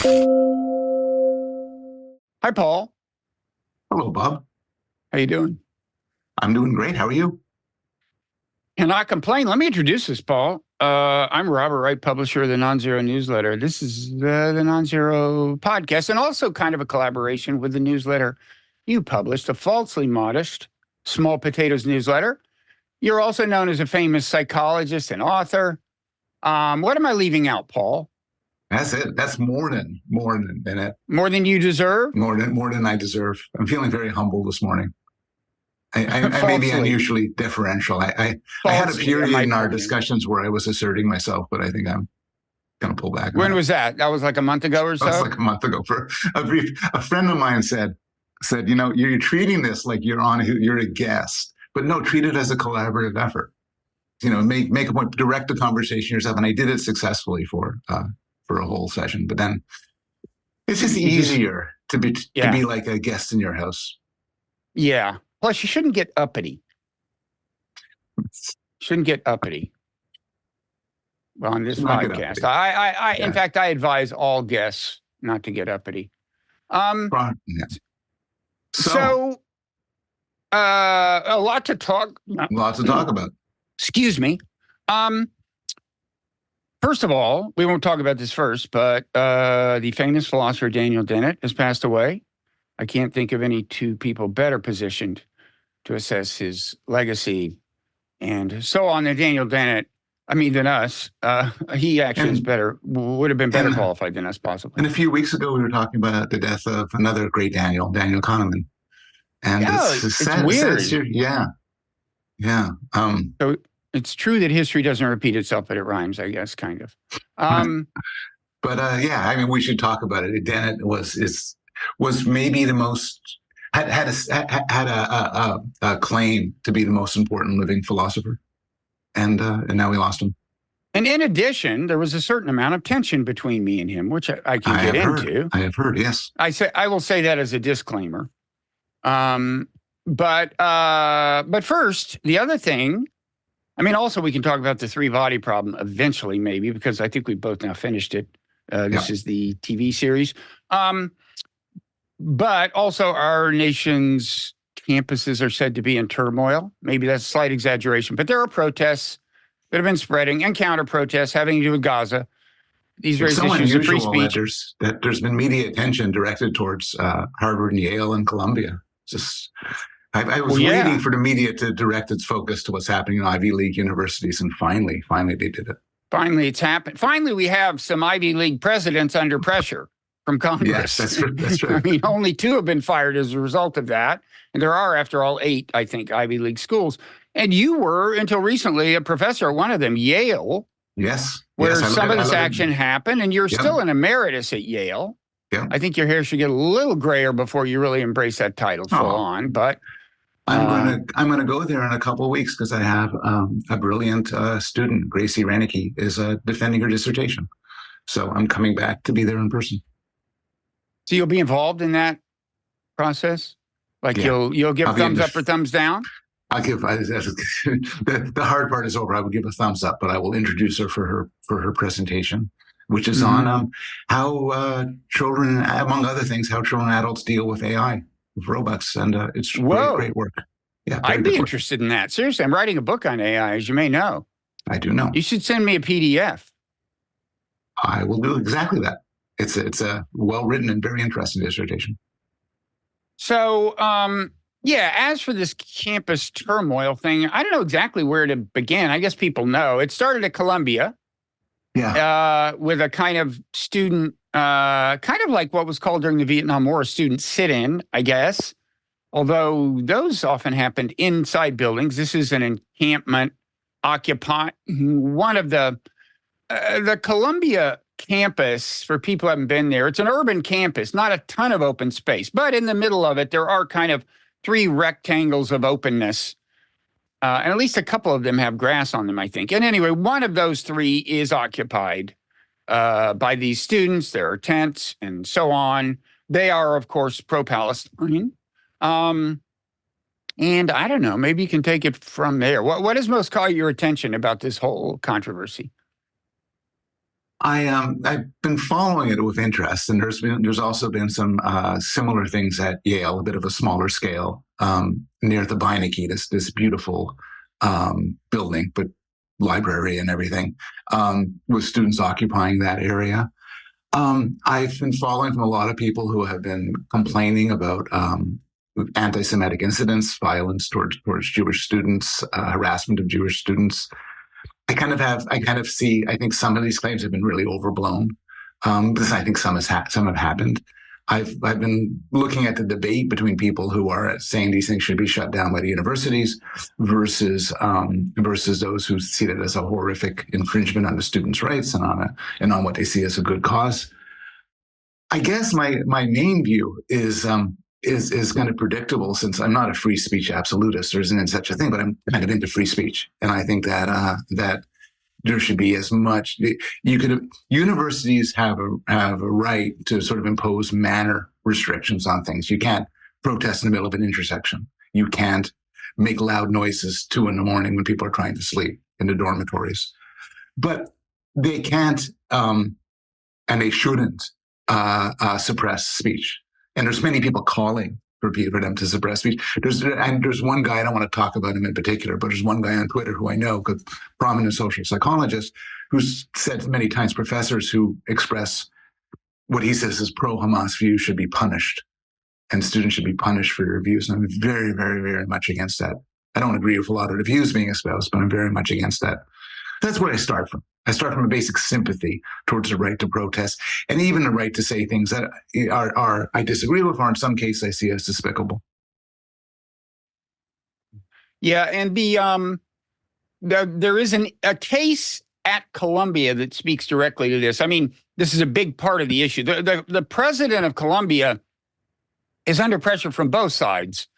Hi, Paul. Hello, Bob. How you doing? I'm doing great. How are you? Cannot complain. Let me introduce this, Paul. I'm Robert Wright, publisher of the Non-Zero newsletter. This is the Non-Zero podcast, and also kind of a collaboration with the newsletter you published, a falsely modest Small Potatoes newsletter. You're also known as a famous psychologist and author. What am I leaving out, Paul? That's it. That's more than Dennett. More than you deserve? More than I deserve. I'm feeling very humble this morning. I may be Falsely. unusually deferential. I had a Falsely, period am I in our putting it? discussions where I was asserting myself, but I think I'm going to pull back. When was that? That was like a month ago or That was so? like a month ago. For a friend of mine said, you're treating this like you're a guest, but no, treat it as a collaborative effort. Make a point, direct the conversation yourself, and I did it successfully for a whole session. But then it's just easier to be like a guest in your house. Yeah. Plus, you shouldn't get uppity. Shouldn't get uppity. Well, on this podcast, in fact, I advise all guests not to get uppity. So, a lot to talk. Lots to talk about. Excuse me. First of all, we won't talk about this first, but the famous philosopher Daniel Dennett has passed away. I can't think of any two people better positioned to assess his legacy and so on than Daniel Dennett. Than us. He actually would have been better qualified than us, possibly. And a few weeks ago, we were talking about the death of another great Daniel Kahneman. And it's weird. Yeah. So it's true that history doesn't repeat itself, but it rhymes, I guess, kind of. But we should talk about it. Dennett was maybe the most had a claim to be the most important living philosopher, and now we lost him. And in addition, there was a certain amount of tension between me and him, which I can get into. I have heard, yes. I will say that as a disclaimer. But first, the other thing. Also, we can talk about the three-body problem eventually, maybe, because I think we both now finished it. This is the TV series. But also, our nation's campuses are said to be in turmoil. Maybe that's a slight exaggeration, but there are protests that have been spreading and counter-protests having to do with Gaza. These raise issues of free speech. That there's been media attention directed towards Harvard and Yale and Columbia. I was waiting for the media to direct its focus to what's happening in Ivy League universities, and finally they did it. Finally, it's happened. Finally, we have some Ivy League presidents under pressure from Congress. Yes, that's true. Only 2 have been fired as a result of that. And there are, after all, 8, I think, Ivy League schools. And you were, until recently, a professor at one of them, Yale. Yes. Where some of this action happened, and you're still an emeritus at Yale. Yeah. I think your hair should get a little grayer before you really embrace that title full on. But I'm gonna go there in a couple of weeks because I have a brilliant student, Gracie Renicky, is defending her dissertation. So I'm coming back to be there in person. So you'll be involved in that process? Like you'll give a thumbs up or thumbs down? I'll give the hard part is over. I would give a thumbs up, but I will introduce her for her presentation, which is on how children, among other things, how children and adults deal with AI, with robots, and it's great work. Yeah, I'd be interested in that. Seriously, I'm writing a book on AI, as you may know. I do know. You should send me a PDF. I will do exactly that. It's a well-written and very interesting dissertation. So, as for this campus turmoil thing, I don't know exactly where to begin. I guess people know. It started at Columbia. Yeah. With a kind of student, kind of like what was called during the Vietnam War, a student sit-in, I guess. Although those often happened inside buildings. This is an encampment occupying one of the Columbia campus, for people who haven't been there, it's an urban campus, not a ton of open space, but in the middle of it, there are kind of 3 rectangles of openness. And at least a couple of them have grass on them, I think. And anyway, one of those 3 is occupied by these students. There are tents and so on. They are, of course, pro-Palestine. And I don't know, maybe you can take it from there. What has most caught your attention about this whole controversy? I've been following it with interest, and there's also been some similar things at Yale, a bit of a smaller scale, near the Beinecke, this beautiful building, but library and everything, with students occupying that area. I've been following from a lot of people who have been complaining about anti-Semitic incidents, violence towards Jewish students, harassment of Jewish students. I kind of see. I think some of these claims have been really overblown, because I think some have happened. I've been looking at the debate between people who are saying these things should be shut down by the universities versus those who see it as a horrific infringement on the students' rights and on what they see as a good cause. I guess my main view is kind of predictable, since I'm not a free speech absolutist. There isn't such a thing, but I'm kind of into free speech, and I think that there should be as much. Universities have a right to sort of impose manner restrictions on things. You can't protest in the middle of an intersection. You can't make loud noises 2 a.m. when people are trying to sleep in the dormitories. But they can't, and they shouldn't, suppress speech. And there's many people calling for them to suppress speech. There's one guy, I don't want to talk about him in particular, but there's one guy on Twitter who I know, a prominent social psychologist, who's said many times professors who express what he says is pro-Hamas views should be punished, and students should be punished for their views. And I'm very, very, very much against that. I don't agree with a lot of the views being espoused, but I'm very much against that. That's where I start from. I start from a basic sympathy towards the right to protest, and even the right to say things that are I disagree with, or in some cases I see as despicable. Yeah, and there is a case at Columbia that speaks directly to this. I mean, this is a big part of the issue. The president of Columbia is under pressure from both sides.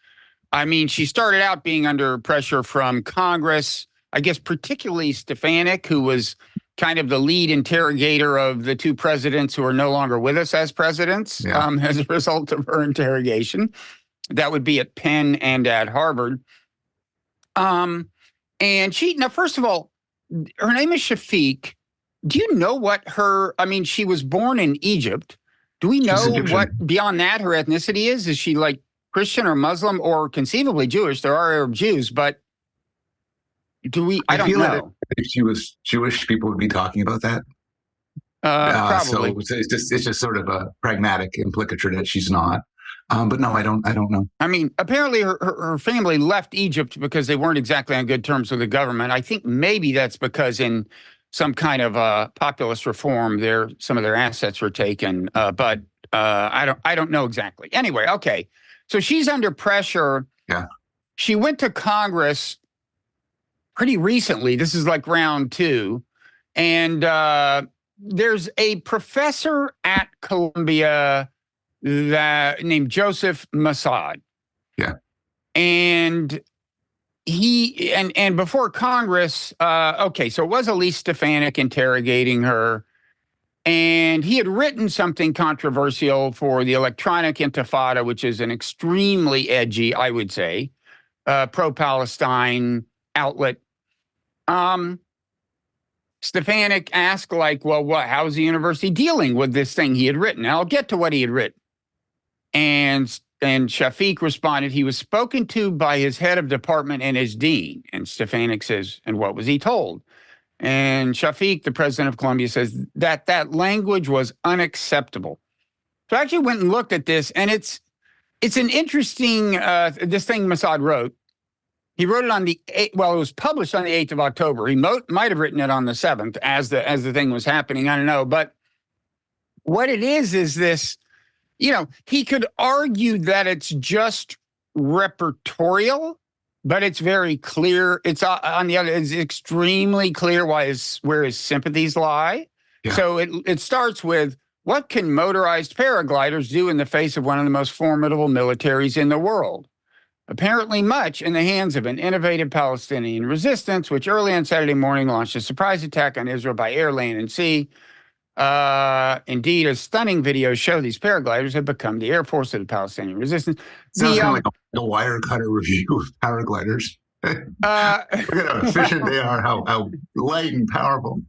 I mean, she started out being under pressure from Congress, I guess particularly Stefanik, who was kind of the lead interrogator of the two presidents who are no longer with us as presidents, Yeah. as a result of her interrogation. That would be at Penn and at Harvard. And now, first of all, her name is Shafiq. Do you know what she was born in Egypt. Do we know what, beyond that, her ethnicity is? Is she like Christian or Muslim or conceivably Jewish? There are Arab Jews, but I don't know. If she was Jewish, people would be talking about that. Probably. So it's just sort of a pragmatic implicature that she's not. But no, I don't know. I mean, apparently her family left Egypt because they weren't exactly on good terms with the government. I think maybe that's because in some kind of populist reform, some of their assets were taken. But I don't know exactly. Anyway, okay. So she's under pressure. Yeah. She went to Congress pretty recently. This is like round 2. And there's a professor at Columbia named Joseph Massad. Yeah. And he and before Congress, okay, so it was Elise Stefanik interrogating her. And he had written something controversial for the Electronic Intifada, which is an extremely edgy, I would say, pro-Palestine outlet. Stefanik asked, well, how's the university dealing with this thing he had written? And I'll get to what he had written. And Shafiq responded, he was spoken to by his head of department and his dean. And Stefanik says, and what was he told? And Shafiq, the president of Columbia, says that language was unacceptable. So I actually went and looked at this, and it's an interesting, this thing Massad wrote. He wrote it on it was published on the 8th of October. He might have written it on the 7th as the thing was happening. I don't know. But what it is this, he could argue that it's just repertorial, but it's very clear. It's on the other, it's extremely clear where his sympathies lie. Yeah. So it starts with, what can motorized paragliders do in the face of one of the most formidable militaries in the world? Apparently much in the hands of an innovative Palestinian resistance, which early on Saturday morning launched a surprise attack on Israel by air, land, and sea. Indeed, a stunning video show these paragliders have become the Air Force of the Palestinian resistance. Sounds kind of like a wire cutter review of paragliders. Look at how efficient they are, how light and powerful.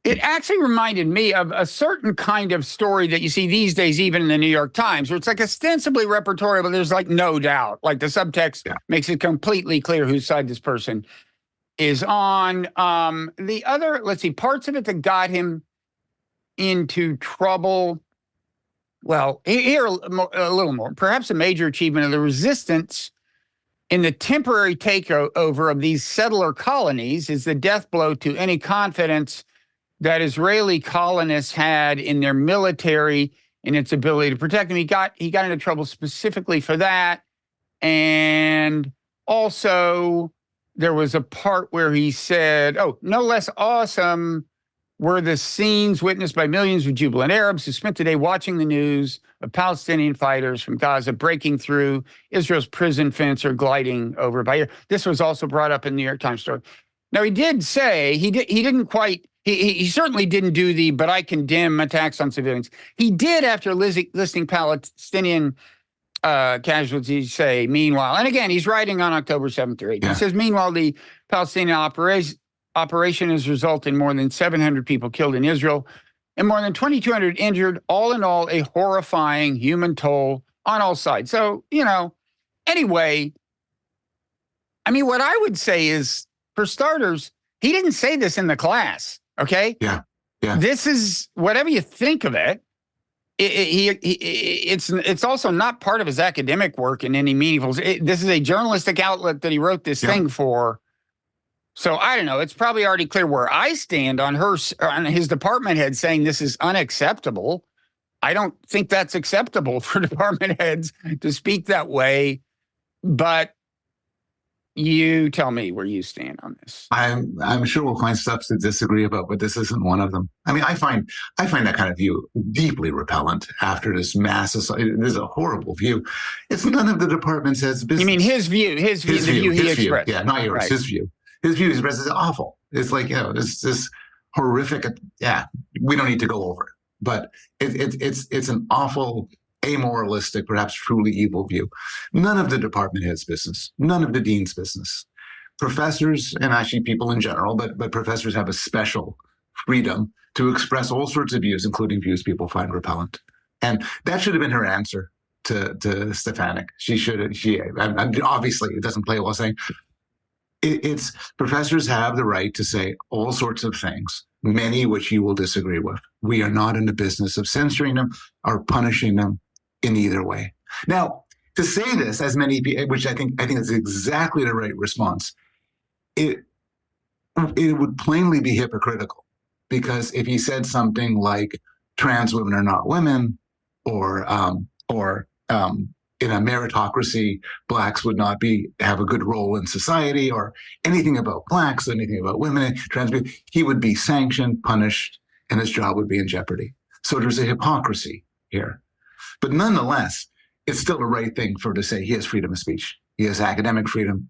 It actually reminded me of a certain kind of story that you see these days, even in the New York Times, where it's like ostensibly repertorial, but there's like no doubt. Like the subtext makes it completely clear whose side this person is on. The other, let's see, parts of it that got him into trouble. Well, here a little more. Perhaps a major achievement of the resistance in the temporary takeover of these settler colonies is the death blow to any confidence that Israeli colonists had in their military and its ability to protect them. He got into trouble specifically for that. And also there was a part where he said, oh, no less awesome were the scenes witnessed by millions of jubilant Arabs who spent the day watching the news of Palestinian fighters from Gaza breaking through Israel's prison fence or gliding over by air. This was also brought up in the New York Times story. Now, he did say, he certainly didn't do the, but I condemn attacks on civilians. He did, after listing Palestinian casualties, say, meanwhile, and again, he's writing on October 7th or 8th. Yeah. He says, meanwhile, the Palestinian operation has resulted in more than 700 people killed in Israel and more than 2,200 injured, all in all, a horrifying human toll on all sides. So, anyway, I mean, what I would say is, for starters, he didn't say this in the class, okay? Yeah. This is, whatever you think of it, it's also not part of his academic work in any meaningful. This is a journalistic outlet that he wrote this thing for. So I don't know. It's probably already clear where I stand on his department head saying this is unacceptable. I don't think that's acceptable for department heads to speak that way. But you tell me where you stand on this. I'm sure we'll find stuff to disagree about, but this isn't one of them. I mean, I find that kind of view deeply repellent after this massive. This is a horrible view. It's none of the department's heads' business. You mean his view? His view he expressed. Yeah, not yours. Right. His view. His view is awful. It's like, this horrific. Yeah, we don't need to go over it, but it's an awful, amoralistic, perhaps truly evil view. None of the department head's business. None of the dean's business. Professors, and actually people in general, but professors have a special freedom to express all sorts of views, including views people find repellent. And that should have been her answer to Stefanik. And obviously it doesn't play well saying. It's professors have the right to say all sorts of things, many which you will disagree with. We are not in the business of censoring them or punishing them in either way. Now, to say this, as many people, which I think is exactly the right response, it would plainly be hypocritical, because if he said something like trans women are not women, or in a meritocracy, blacks would not have a good role in society, or anything about blacks, anything about women, trans people, he would be sanctioned, punished, and his job would be in jeopardy. So there's a hypocrisy here. But nonetheless, it's still the right thing for to say he has freedom of speech. He has academic freedom.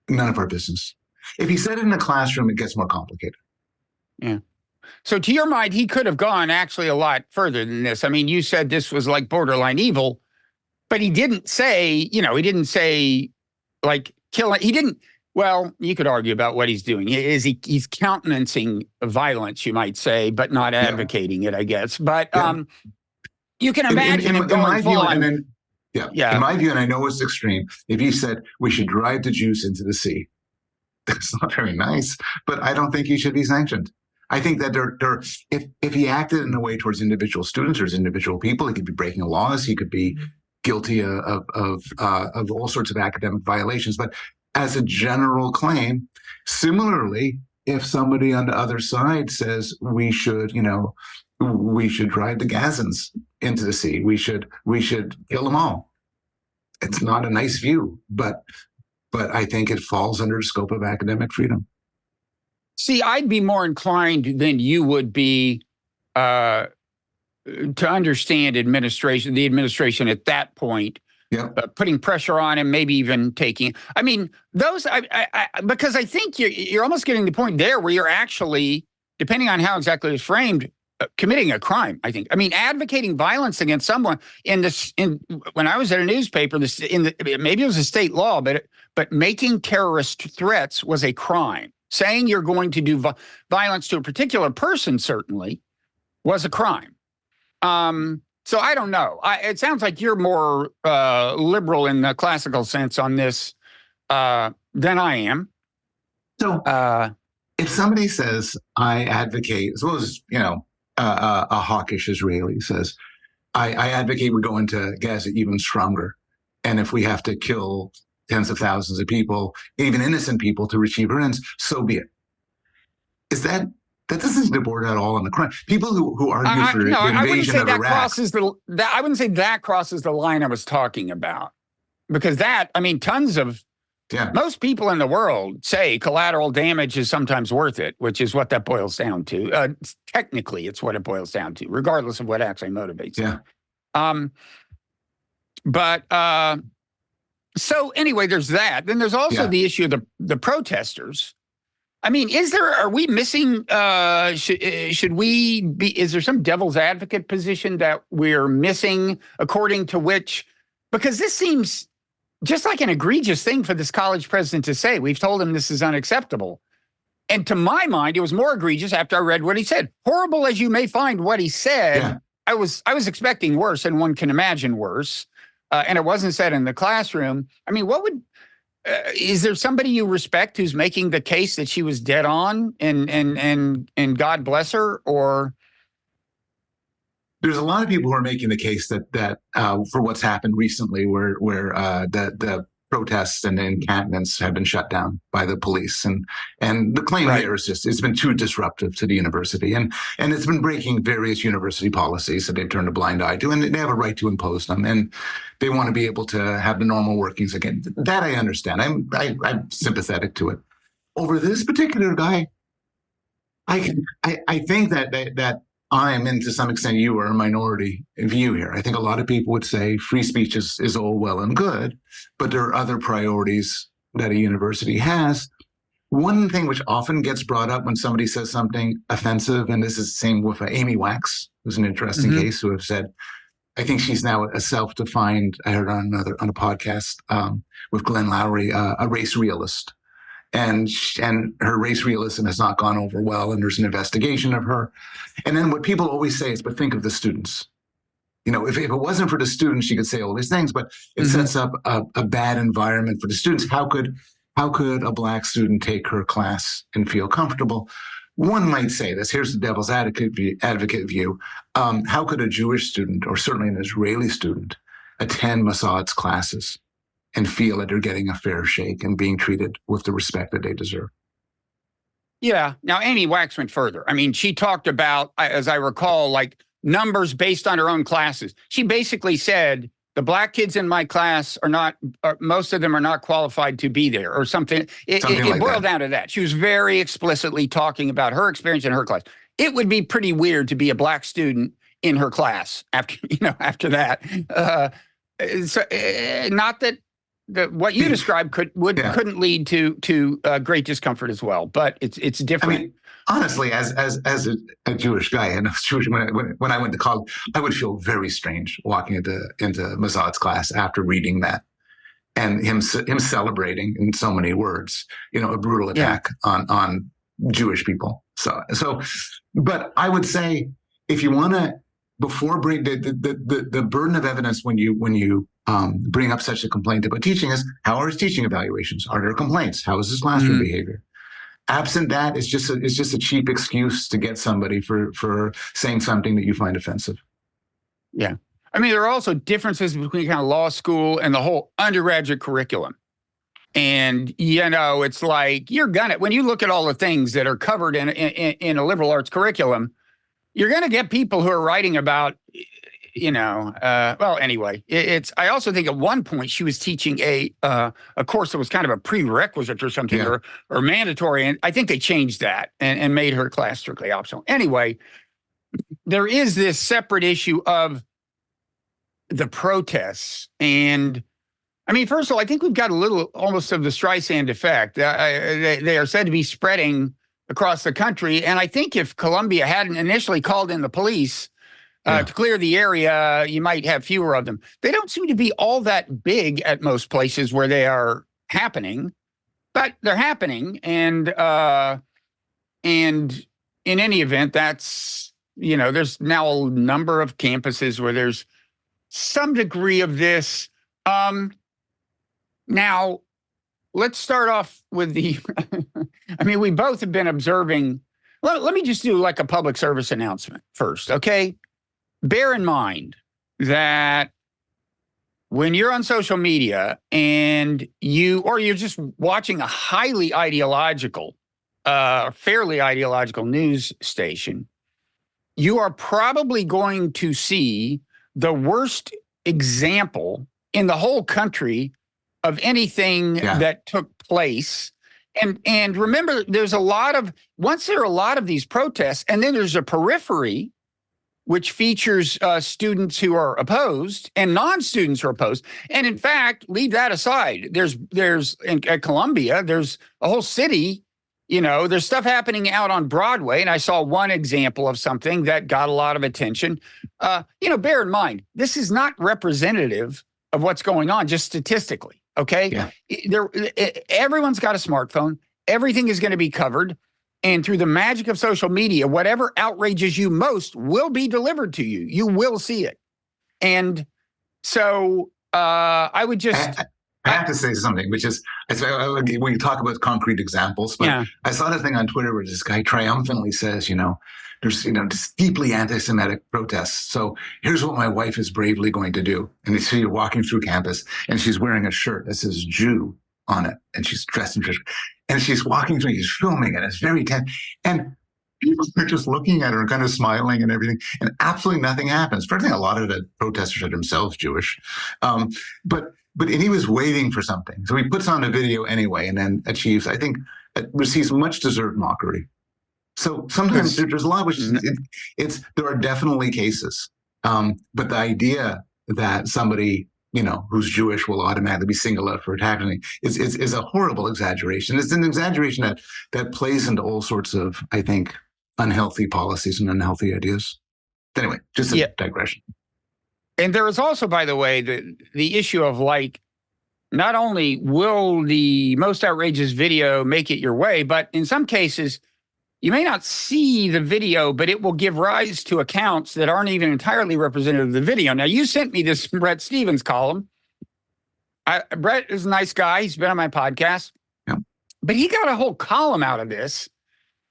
None of our business. If he said it in a classroom, it gets more complicated. Yeah. So to your mind, he could have gone actually a lot further than this. I mean, you said this was like borderline evil, but he didn't say, like killing. He didn't. Well, you could argue about what he's doing. He's countenancing violence, you might say, but not advocating it, I guess. But you can imagine him going full on. In my view, and I know it's extreme, if he said we should drive the Jews into the sea, that's not very nice. But I don't think he should be sanctioned. I think that if he acted in a way towards individual students or individual people, he could be breaking laws. He could be guilty of all sorts of academic violations. But as a general claim, similarly, if somebody on the other side says we should drive the Gazans into the sea, we should kill them all. It's not a nice view, but I think it falls under the scope of academic freedom. See, I'd be more inclined than you would be to understand the administration at that point, putting pressure on him, maybe even taking. I mean, because I think you're almost getting the point there where you're actually, depending on how exactly it's framed, committing a crime. I think. I mean, advocating violence against someone when I was at a newspaper, maybe it was a state law, but making terrorist threats was a crime. Saying you're going to do violence to a particular person certainly was a crime. So I don't know. It sounds like you're more liberal in the classical sense on this than I am. So if somebody says, I advocate, as well as, a hawkish Israeli says, I advocate we go into Gaza even stronger. And if we have to kill tens of thousands of people, even innocent people, to achieve our ends, so be it. Is that doesn't border at all on the crime? People who argue for the invasion of Iraq. I wouldn't say that crosses the line I was talking about. Because most people in the world say collateral damage is sometimes worth it, which is what that boils down to. Technically, it's what it boils down to, regardless of what actually motivates it. So anyway, there's that. Then there's also the issue of the protesters. I mean, are we missing, is there some devil's advocate position that we're missing according to which, because this seems just like an egregious thing for this college president to say. We've told him this is unacceptable. And to my mind, it was more egregious after I read what he said. Horrible as you may find what he said, I was expecting worse, and one can imagine worse. And it wasn't said in the classroom. I mean, is there somebody you respect who's making the case that she was dead on and God bless her? Or there's a lot of people who are making the case that for what's happened recently, where the protests and encampments have been shut down by the police, and the claim there is just it's been too disruptive to the university, and it's been breaking various university policies that they've turned a blind eye to, and they have a right to impose them, and they want to be able to have the normal workings again. That I understand. I'm sympathetic to it. Over this particular guy, I think that I'm, and to some extent you are, a minority view here. I think a lot of people would say free speech is all well and good, but there are other priorities that a university has. One thing which often gets brought up when somebody says something offensive, and this is the same with Amy Wax, who's an interesting case, who have said, I think she's now a self-defined, I heard on a podcast with Glenn Lowry, a race realist. And her race realism has not gone over well, and there's an investigation of her. And then what people always say is, but think of the students. If it wasn't for the students, she could say all these things, but it sets up a bad environment for the students. How could a Black student take her class and feel comfortable? One might say this. Here's the devil's advocate view. How could a Jewish student, or certainly an Israeli student, attend Mossad's classes and feel that they're getting a fair shake and being treated with the respect that they deserve? Yeah. Now, Amy Wax went further. I mean, she talked about, as I recall, like numbers based on her own classes. She basically said, the Black kids in my class most of them are not qualified to be there, or something. It boiled down to that. She was very explicitly talking about her experience in her class. It would be pretty weird to be a Black student in her class after that. Not that what you described couldn't lead to great discomfort as well, but it's different. I mean, honestly, as a Jewish guy, and when I went to college, I would feel very strange walking into Mossad's class after reading that, and him celebrating in so many words, a brutal attack on Jewish people. So, but I would say, if you want to, before bring the burden of evidence when you bring up such a complaint about teaching is, how are his teaching evaluations? Are there complaints? How is his classroom behavior? Absent that, it's just a cheap excuse to get somebody for saying something that you find offensive. Yeah. I mean, there are also differences between kind of law school and the whole undergraduate curriculum. And, it's like when you look at all the things that are covered in a liberal arts curriculum, you're going to get people who are writing about, anyway, I also think at one point she was teaching a course that was kind of a prerequisite or something, or mandatory. And I think they changed that and made her class strictly optional. Anyway, there is this separate issue of the protests. And I mean, first of all, I think we've got a little almost of the Streisand effect. They are said to be spreading across the country. And I think if Columbia hadn't initially called in the police to clear the area, you might have fewer of them. They don't seem to be all that big at most places where they are happening. but they're happening. And in any event, that's, there's now a number of campuses where there's some degree of this. Now, let's start off with the, I mean, we both have been observing. Let me just do like a public service announcement first, okay? Bear in mind that when you're on social media and you're just watching a highly ideological, fairly ideological news station, you are probably going to see the worst example in the whole country of anything that took place. And remember, once there are a lot of these protests, and then there's a periphery which features students who are opposed and non-students who are opposed. And in fact, leave that aside. At Columbia, there's a whole city, there's stuff happening out on Broadway. And I saw one example of something that got a lot of attention. Bear in mind, this is not representative of what's going on just statistically, okay? Yeah. Everyone's got a smartphone. Everything is going to be covered. And through the magic of social media, whatever outrages you most will be delivered to you. You will see it. And so I would just... I have to say something, which is, we talk about concrete examples, but I saw this thing on Twitter where this guy triumphantly says, there's, this deeply anti-Semitic protests. So here's what my wife is bravely going to do. And you see her walking through campus and she's wearing a shirt that says Jew on it. And she's dressed in Jewish. And she's walking through, he's filming it. It's very tense. And people are just looking at her and kind of smiling and everything. And absolutely nothing happens. First thing, a lot of the protesters are themselves Jewish. But he was waiting for something. So he puts on a video anyway and then receives much deserved mockery. So sometimes there's a lot, which there are definitely cases. But the idea that somebody, who's Jewish will automatically be singled out for attacking is a horrible exaggeration. It's an exaggeration that plays into all sorts of, I think, unhealthy policies and unhealthy ideas. Anyway, just a digression. And there is also, by the way, the issue of not only will the most outrageous video make it your way, but in some cases, you may not see the video, but it will give rise to accounts that aren't even entirely representative of the video. Now, you sent me this Bret Stephens column. Bret is a nice guy. He's been on my podcast. Yeah. But he got a whole column out of this.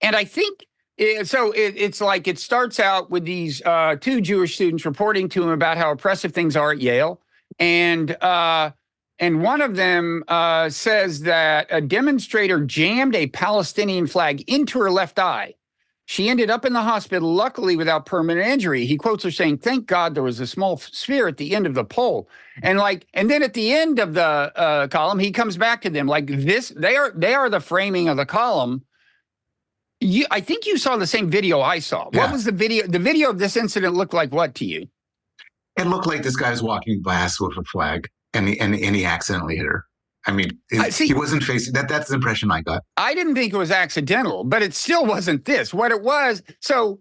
And I think, it's like it starts out with these two Jewish students reporting to him about how oppressive things are at Yale. And one of them says that a demonstrator jammed a Palestinian flag into her left eye. She ended up in the hospital, luckily without permanent injury. He quotes her saying, "Thank God there was a small sphere at the end of the pole." And then at the end of the column, he comes back to them like this. They are the framing of the column. I think you saw the same video I saw. Yeah. What was the video? The video of this incident looked like what to you? It looked like this guy was walking past with a flag. And he accidentally hit her. I mean, he wasn't facing that. That's the impression I got. I didn't think it was accidental, but it still wasn't this. What it was. So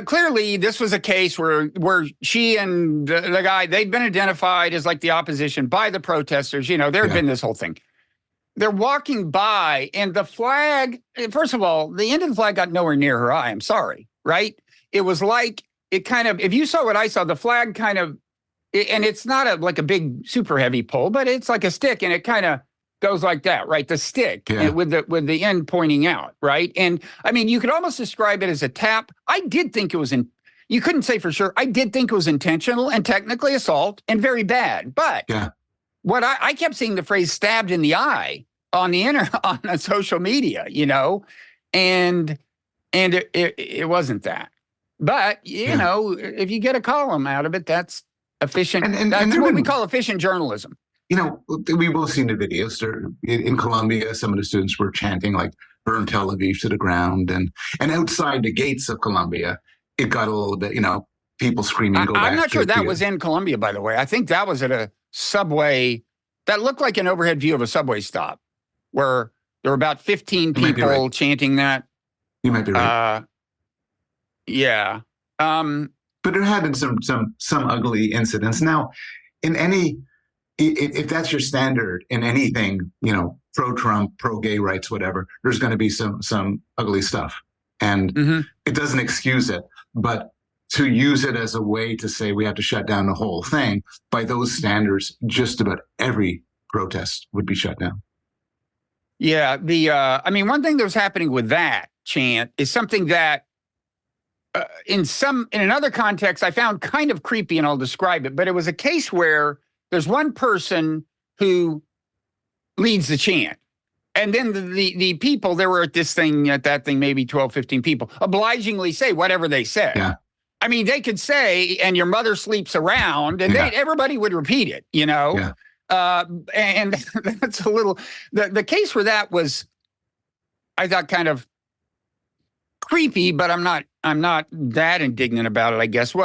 clearly, this was a case where she and the guy, they'd been identified as like the opposition by the protesters. There had been this whole thing. They're walking by, and the flag. First of all, the end of the flag got nowhere near her eye. I'm sorry, right? It was like it kind of. If you saw what I saw, the flag kind of. And it's not like a big super heavy pole, but it's like a stick, and it kind of goes like that, right? The stick with the end pointing out, right? And I mean, you could almost describe it as a tap. I did think it was you couldn't say for sure. I did think it was intentional and technically assault and very bad. But what I kept seeing the phrase "stabbed in the eye" on social media, and it wasn't that. But if you get a column out of it, that's efficient. And that's what we call efficient journalism. We've both seen the videos. In Columbia, some of the students were chanting like "Burn Tel Aviv" to the ground, and outside the gates of Columbia, it got a little bit, people screaming. I'm not sure that was in Columbia, by the way. I think that was at a subway. That looked like an overhead view of a subway stop, where there were about 15 people chanting that. You might be right. Yeah. But there have been some ugly incidents. Now, in any if that's your standard in anything, pro-Trump, pro-gay rights, whatever, there's going to be some ugly stuff, and it doesn't excuse it. But to use it as a way to say we have to shut down the whole thing, by those standards, just about every protest would be shut down. Yeah, I mean, one thing that was happening with that chant is something that in another context I found kind of creepy, and I'll describe it. But it was a case where there's one person who leads the chant, and then the people, there were at that thing, maybe 12, 15 people, obligingly say whatever they said. Yeah. I mean, they could say, and your mother sleeps around, and everybody would repeat it, Yeah. And that's a little, the case for that was, I thought, kind of creepy, but I'm not that indignant about it, I guess.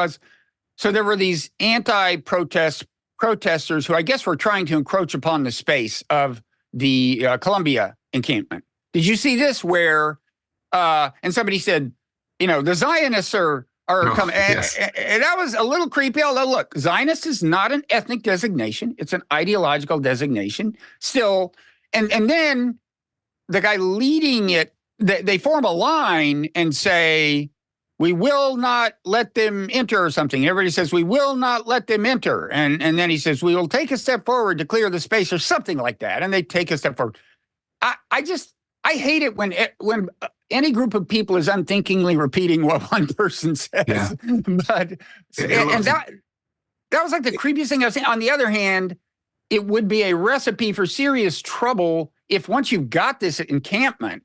So there were these protesters who I guess were trying to encroach upon the space of the Columbia encampment. Did you see this where, and somebody said, the Zionists are coming. Yes. And that was a little creepy. Although, look, Zionist is not an ethnic designation. It's an ideological designation still. And then the guy leading it, they form a line and say, we will not let them enter, or something. Everybody says, we will not let them enter. And then he says, we will take a step forward to clear the space, or something like that. And they take a step forward. I hate it when any group of people is unthinkingly repeating what one person says. Yeah. But that was like the creepiest thing I've seen. On the other hand, it would be a recipe for serious trouble if, once you've got this encampment,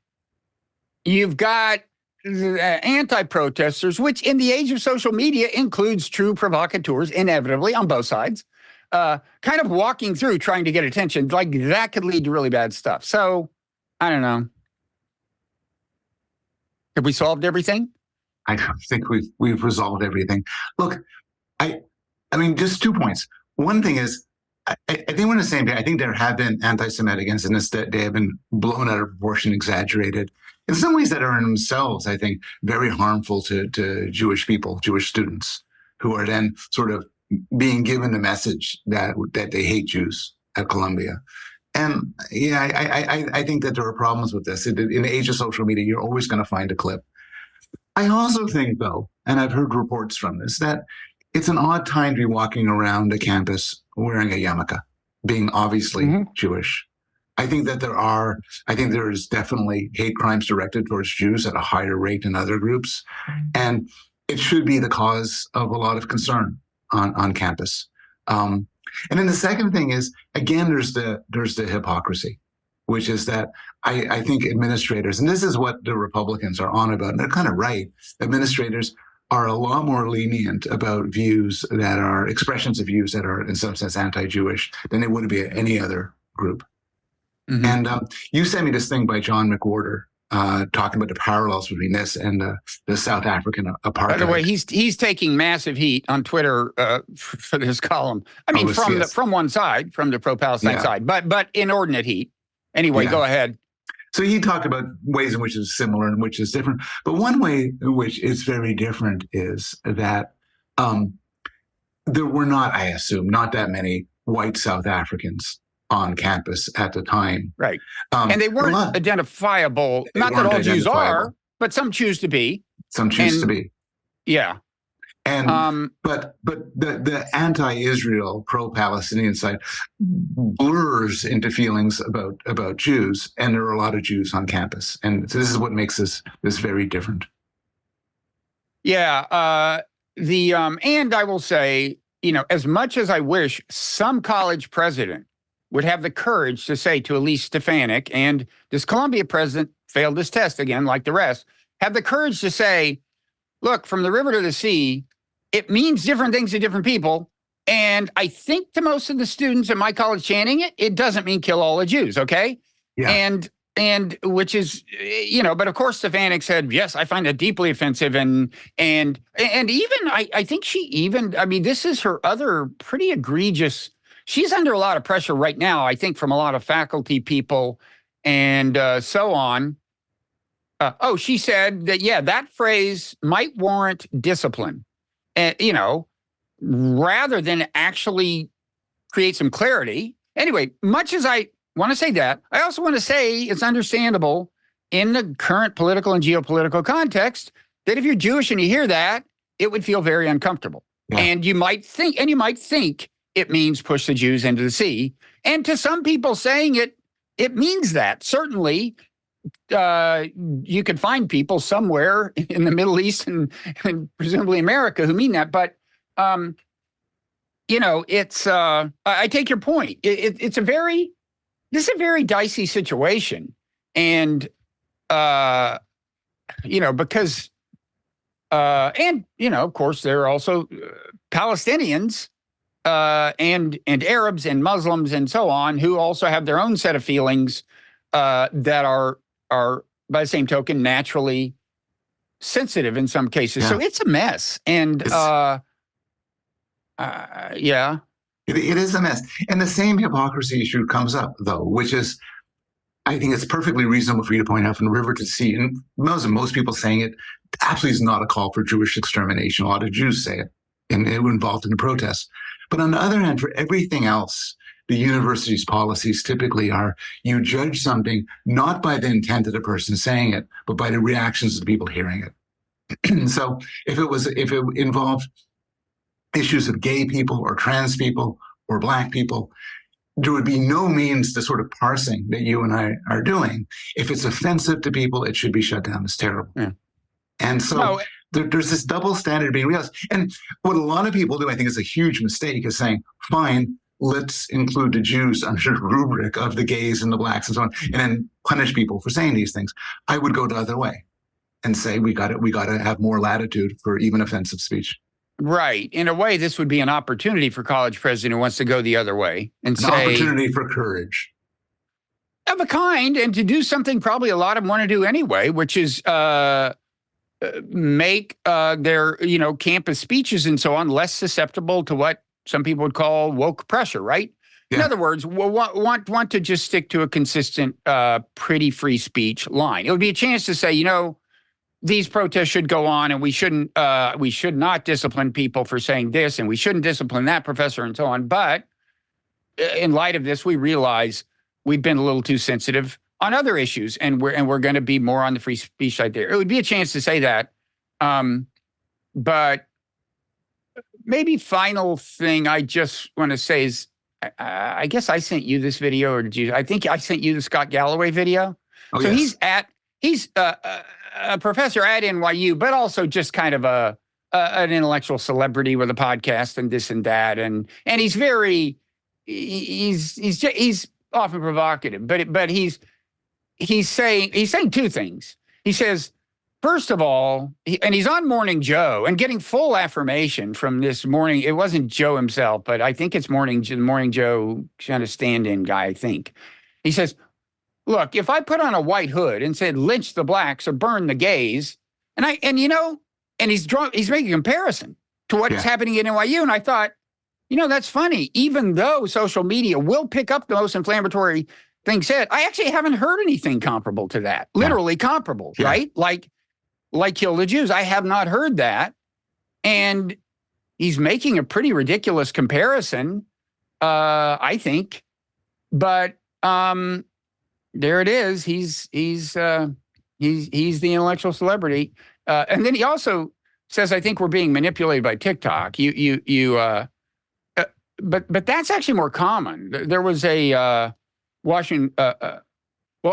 you've got anti-protesters, which in the age of social media includes true provocateurs, inevitably on both sides, kind of walking through trying to get attention. Like, that could lead to really bad stuff. So I don't know. Have we solved everything? I don't think we've resolved everything. Look, I mean, just 2 points. One thing is, I think we're in the same day. I think there have been anti-Semitic incidents that they have been blown out of proportion, exaggerated, in some ways that are in themselves, I think, very harmful to Jewish people, Jewish students, who are then sort of being given the message that they hate Jews at Columbia. And I think that there are problems with this. In the age of social media, you're always going to find a clip. I also think, though, and I've heard reports from this, that it's an odd time to be walking around a campus wearing a yarmulke, being obviously Jewish. I think that there is definitely hate crimes directed towards Jews at a higher rate than other groups. And it should be the cause of a lot of concern on campus. And then the second thing is, again, there's the hypocrisy, which is that I think administrators, and this is what the Republicans are on about, and they're kind of right, administrators are a lot more lenient about views that are expressions of views that are in some sense anti-Jewish than they would be at any other group. And you sent me this thing by John McWhorter talking about the parallels between this and the South African apartheid. By the way, he's taking massive heat on Twitter for this column. I mean, from one side, from the pro-Palestine side, but inordinate heat. Anyway, go ahead. So he talked about ways in which it's similar and which is different. But one way in which it's very different is that there were not, I assume, not that many white South Africans on campus at the time. Right. And they weren't identifiable. Not that all Jews are, but some choose to be. Some choose to be. Yeah. And but the anti-Israel, pro-Palestinian side blurs into feelings about Jews, and there are a lot of Jews on campus, and this is what makes this very different. Yeah. And I will say, as much as I wish some college president would have the courage to say to Elise Stefanik, and this Columbia president failed this test again, like the rest, have the courage to say, look, from the river to the sea, it means different things to different people. And I think to most of the students in my college chanting it, it doesn't mean kill all the Jews, okay? Yeah. And which is, but of course Stefanik said, yes, I find it deeply offensive. And even, I think this is her other pretty egregious, she's under a lot of pressure right now, I think, from a lot of faculty people and so on. She said that, that phrase might warrant discipline, rather than actually create some clarity. Anyway, much as I want to say that, I also want to say it's understandable in the current political and geopolitical context that if you're Jewish and you hear that, it would feel very uncomfortable. Yeah. And you might think it means push the Jews into the sea. And to some people saying it means that. Certainly, you could find people somewhere in the Middle East and presumably America who mean that. But, it's, I take your point. This is a very dicey situation. And, because, of course, there are also Palestinians and Arabs and Muslims and so on who also have their own set of feelings that are by the same token naturally sensitive in some cases. Yeah. So it's a mess. And it is a mess. And the same hypocrisy issue comes up, though, which is, I think it's perfectly reasonable for you to point out from the river to the sea, and most people saying it absolutely is not a call for Jewish extermination. A lot of Jews say it, and they were involved in the protests. But on the other hand, for everything else, the university's policies typically are you judge something not by the intent of the person saying it, but by the reactions of the people hearing it. So if it involved issues of gay people or trans people or Black people, there would be no means to sort of parsing that you and I are doing. If it's offensive to people, it should be shut down. It's terrible. Yeah. And so there's this double standard being realized. And what a lot of people do, I think, is a huge mistake, is saying, fine, let's include the Jews under the rubric of the gays and the Blacks and so on, and then punish people for saying these things. I would go the other way and say we got to have more latitude for even offensive speech. Right. In a way, this would be an opportunity for college president who wants to go the other way and say... An opportunity for courage. Of a kind, and to do something probably a lot of them want to do anyway, which is make their, campus speeches and so on less susceptible to what some people would call woke pressure, right? Yeah. In other words, want to just stick to a consistent, pretty free speech line. It would be a chance to say, these protests should go on, and we should not discipline people for saying this, and we shouldn't discipline that professor, and so on. But in light of this, we realize we've been a little too sensitive on other issues, and we're going to be more on the free speech side there. It would be a chance to say that. But maybe final thing I just want to say is, I guess I sent you this video, or did you? I think I sent you the Scott Galloway video. Oh, so yes. He's a professor at NYU, but also just kind of an intellectual celebrity with a podcast and this and that, and he's often provocative, but he's saying two things. He says, first of all, he's on Morning Joe and getting full affirmation from this morning. It wasn't Joe himself, but I think it's Morning Joe kind of stand-in guy. I think he says, look, if I put on a white hood and said lynch the Blacks or burn the gays, and he's making a comparison to what's happening at NYU, and I thought, that's funny. Even though social media will pick up the most inflammatory thing said, I actually haven't heard anything comparable to that. Literally comparable, right? Like kill the Jews. I have not heard that, and he's making a pretty ridiculous comparison, I think, but. There it is. He's the intellectual celebrity, and then he also says, "I think we're being manipulated by TikTok." But that's actually more common. There was a Washington. Well,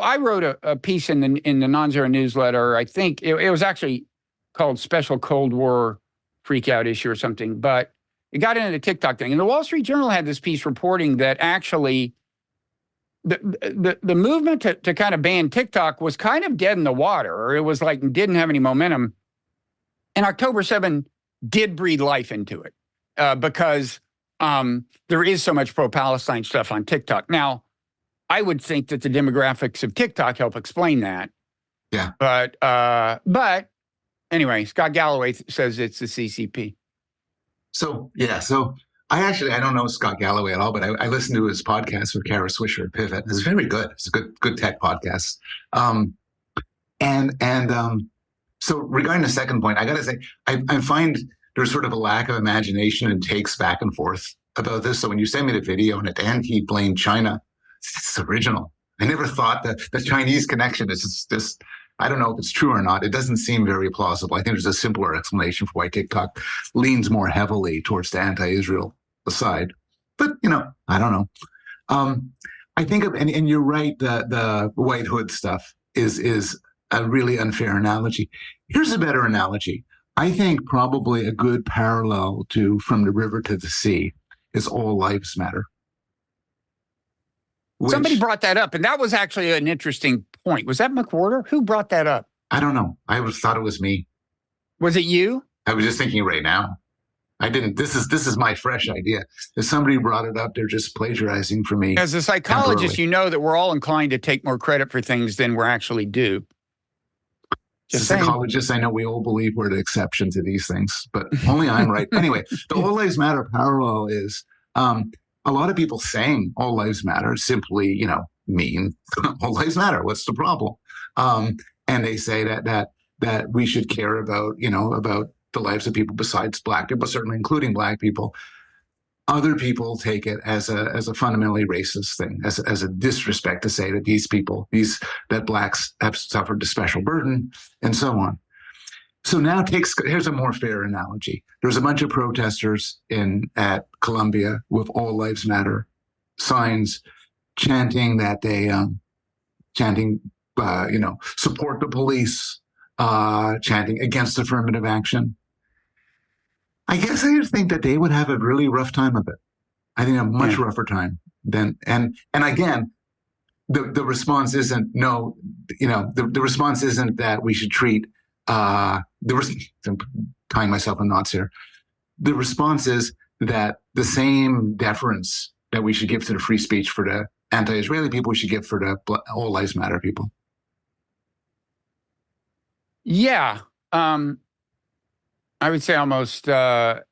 I wrote a piece in the Non-Zero newsletter. I think it was actually called "Special Cold War Freakout Issue" or something. But it got into the TikTok thing, and the Wall Street Journal had this piece reporting that actually. The movement to kind of ban TikTok was kind of dead in the water, or it was like didn't have any momentum. And October 7 did breathe life into it because there is so much pro-Palestine stuff on TikTok. Now, I would think that the demographics of TikTok help explain that. Yeah. But anyway, Scott Galloway says it's the CCP. So I don't know Scott Galloway at all, but I listened to his podcast with Kara Swisher at Pivot. It's very good. It's a good tech podcast. So regarding the second point, I got to say, I find there's sort of a lack of imagination and takes back and forth about this. So when you sent me the video and he blamed China, it's original. I never thought that the Chinese connection is just, I don't know if it's true or not. It doesn't seem very plausible. I think there's a simpler explanation for why TikTok leans more heavily towards the anti-Israel side. But, I don't know. I think and you're right, the white hood stuff is a really unfair analogy. Here's a better analogy. I think probably a good parallel to From the River to the Sea is All Lives Matter. Somebody brought that up, and that was actually an interesting point. Was that McWhorter? Who brought that up? I don't know. I thought it was me. Was it you? I was just thinking right now. I didn't. This is my fresh idea. If somebody brought it up, they're just plagiarizing for me. As a psychologist, you know that we're all inclined to take more credit for things than we're actually due. As a psychologist, I know we all believe we're the exception to these things, but only I'm right. Anyway, the All Lives Matter parallel is a lot of people saying all lives matter simply, mean all lives matter. What's the problem? And they say that we should care about, about the lives of people besides Black people, certainly including Black people. Other people take it as a fundamentally racist thing, as a disrespect to say that that Blacks have suffered a special burden, and so on. So now here's a more fair analogy. There's a bunch of protesters at Columbia with All Lives Matter signs, chanting that they support the police, chanting against affirmative action. I guess I just think that they would have a really rough time of it. I think a much rougher time than and again, the response isn't no, the response isn't that we should treat I'm tying myself in knots here. The response is that the same deference that we should give to the free speech for the anti-Israeli people, we should give for the All Lives Matter people. Yeah. I would say almost at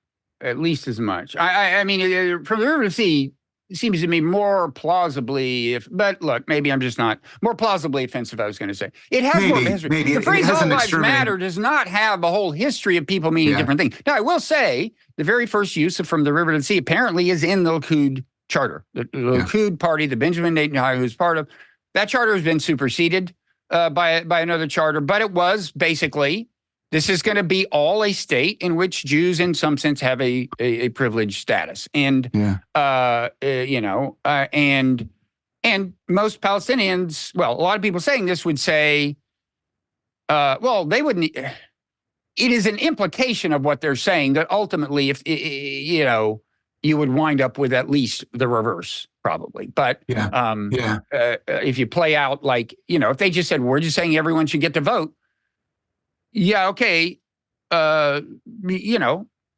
least as much. I mean, from the river to sea seems to me more plausibly, but look, maybe I'm just not more plausibly offensive. I was going to say it has more history. Maybe the phrase "all lives matter" does not have a whole history of people meaning different things. Now, I will say the very first use of "From the River to the Sea" apparently is in the Likud charter, the Likud party, the Benjamin Netanyahu who's part of that charter has been superseded by another charter, but it was basically. This is going to be all a state in which Jews, in some sense, have a privileged status, and and most Palestinians. Well, a lot of people saying this would say, well, they wouldn't. It is an implication of what they're saying that ultimately, if you would wind up with at least the reverse, probably. But if you play out if they just said we're just saying everyone should get to vote. Yeah, okay.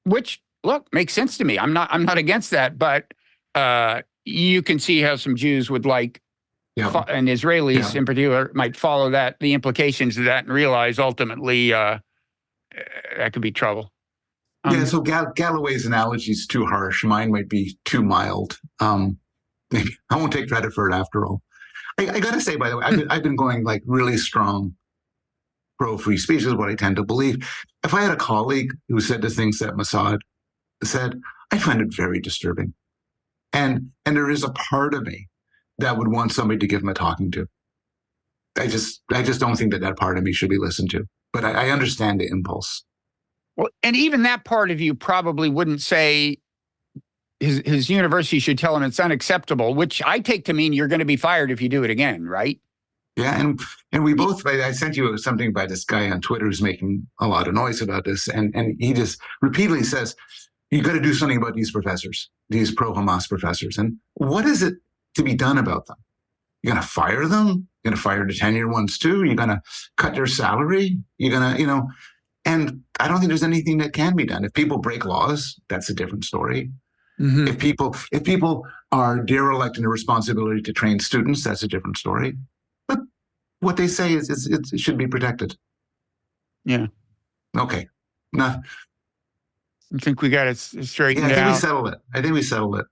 Which makes sense to me. I'm not against that, but you can see how some Jews would and Israelis in particular might follow the implications of that and realize ultimately that could be trouble. So Galloway's analogy is too harsh. Mine might be too mild. Maybe I won't take credit for it after all. I got to say, by the way, I've been going really strong pro-free speech is what I tend to believe. If I had a colleague who said the things that Mossad said, I find it very disturbing. And there is a part of me that would want somebody to give him a talking to. I just don't think that part of me should be listened to. But I understand the impulse. Well, and even that part of you probably wouldn't say his university should tell him it's unacceptable, which I take to mean you're going to be fired if you do it again, right? Yeah, and we both. I sent you something by this guy on Twitter who's making a lot of noise about this, and he just repeatedly says, "You got to do something about these professors, these pro-Hamas professors." And what is it to be done about them? You're going to fire them? You're going to fire the tenured ones too? You're going to cut their salary? You're going to, And I don't think there's anything that can be done. If people break laws, that's a different story. Mm-hmm. If people are derelict in their responsibility to train students, that's a different story. But what they say is it should be protected. Yeah. Okay. No. I think we got it straightened out. I think we settled it.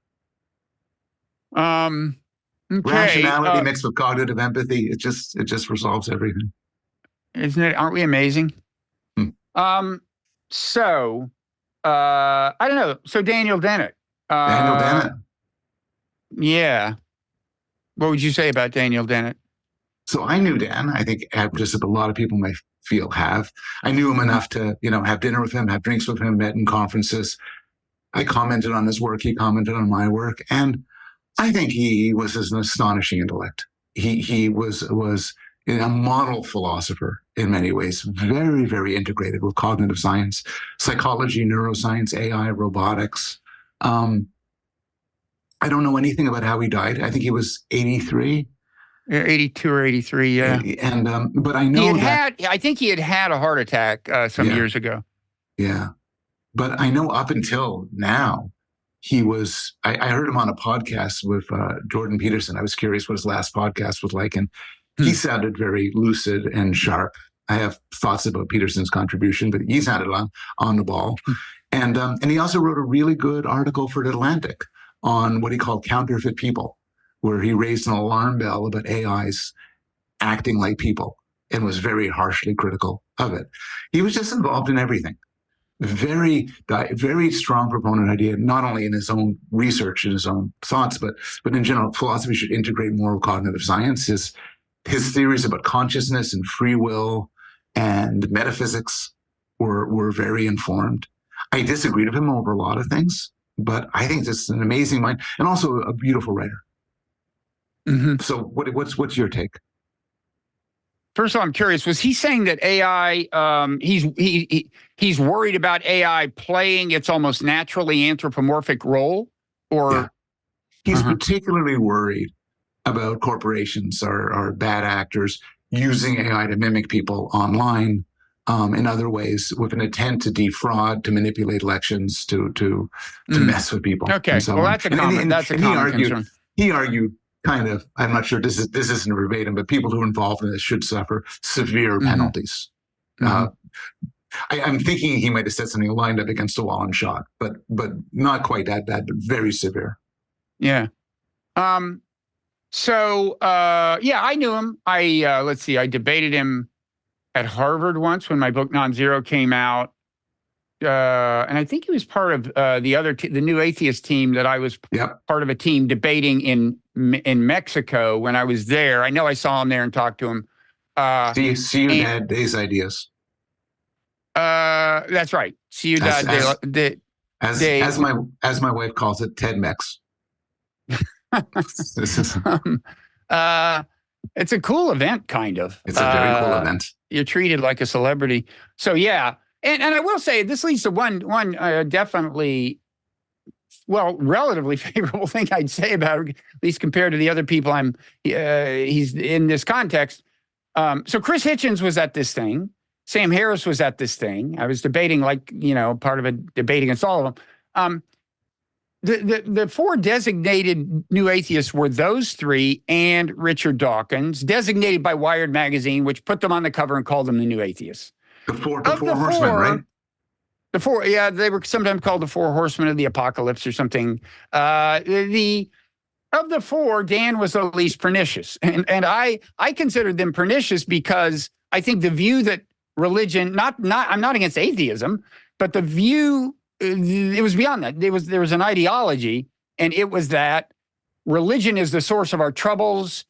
Okay. Rationality mixed with cognitive empathy, it just resolves everything. Isn't it? Aren't we amazing? So I don't know. So Daniel Dennett, Daniel Dennett. Yeah. What would you say about Daniel Dennett? So I knew Dan. I think just a lot of people may feel have. I knew him enough to, have dinner with him, have drinks with him, met in conferences. I commented on his work. He commented on my work. And I think he was an astonishing intellect. He was a model philosopher in many ways, very, very integrated with cognitive science, psychology, neuroscience, AI, robotics. I don't know anything about how he died. I think he was 83. 82 or 83, yeah. And but I know I think he had a heart attack some years ago. Yeah. But I know up until now, he was, I heard him on a podcast with Jordan Peterson. I was curious what his last podcast was like. And he sounded very lucid and sharp. I have thoughts about Peterson's contribution, but he sounded on the ball. And he also wrote a really good article for The Atlantic on what he called counterfeit people, where he raised an alarm bell about AIs acting like people and was very harshly critical of it. He was just involved in everything. Very, very strong proponent idea, not only in his own research and his own thoughts, but in general, philosophy should integrate more of cognitive science. His theories about consciousness and free will and metaphysics were very informed. I disagreed with him over a lot of things, but I think this is an amazing mind and also a beautiful writer. Mm-hmm. So what's your take? First of all, I'm curious, was he saying that AI, he's worried about AI playing its almost naturally anthropomorphic role? Or yeah. He's particularly worried about corporations or bad actors using AI to mimic people online in other ways with an intent to defraud, to manipulate elections, to mess with people. Okay, so well, that's a common concern. He argued kind of, I'm not sure this isn't verbatim, but people who are involved in this should suffer severe penalties. I'm thinking he might have said something lined up against a wall and shot, but not quite that bad, but very severe. Yeah. So I knew him. I debated him at Harvard once when my book Non-Zero came out. And I think he was part of the New Atheist team that I was part of a team debating in Mexico when I was there. I know I saw him there and talked to him. Ciudad Day's ideas. That's right. Ciudad Day. As my wife calls it, TEDmex. It's a cool event, kind of. It's a very cool event. You're treated like a celebrity. So yeah. And I will say this leads to one definitely, relatively favorable thing I'd say about, at least compared to the other people he's in this context. So Chris Hitchens was at this thing. Sam Harris was at this thing. I was debating, part of a debate against all of them. The four designated new atheists were those three and Richard Dawkins, designated by Wired magazine, which put them on the cover and called them the new atheists. The four horsemen, right? The four, yeah, they were sometimes called the four horsemen of the apocalypse or something. Of the four, Dan was the least pernicious. And I considered them pernicious because I think the view that religion, I'm not against atheism, but the view, it was beyond that. There was an ideology, and it was that religion is the source of our troubles.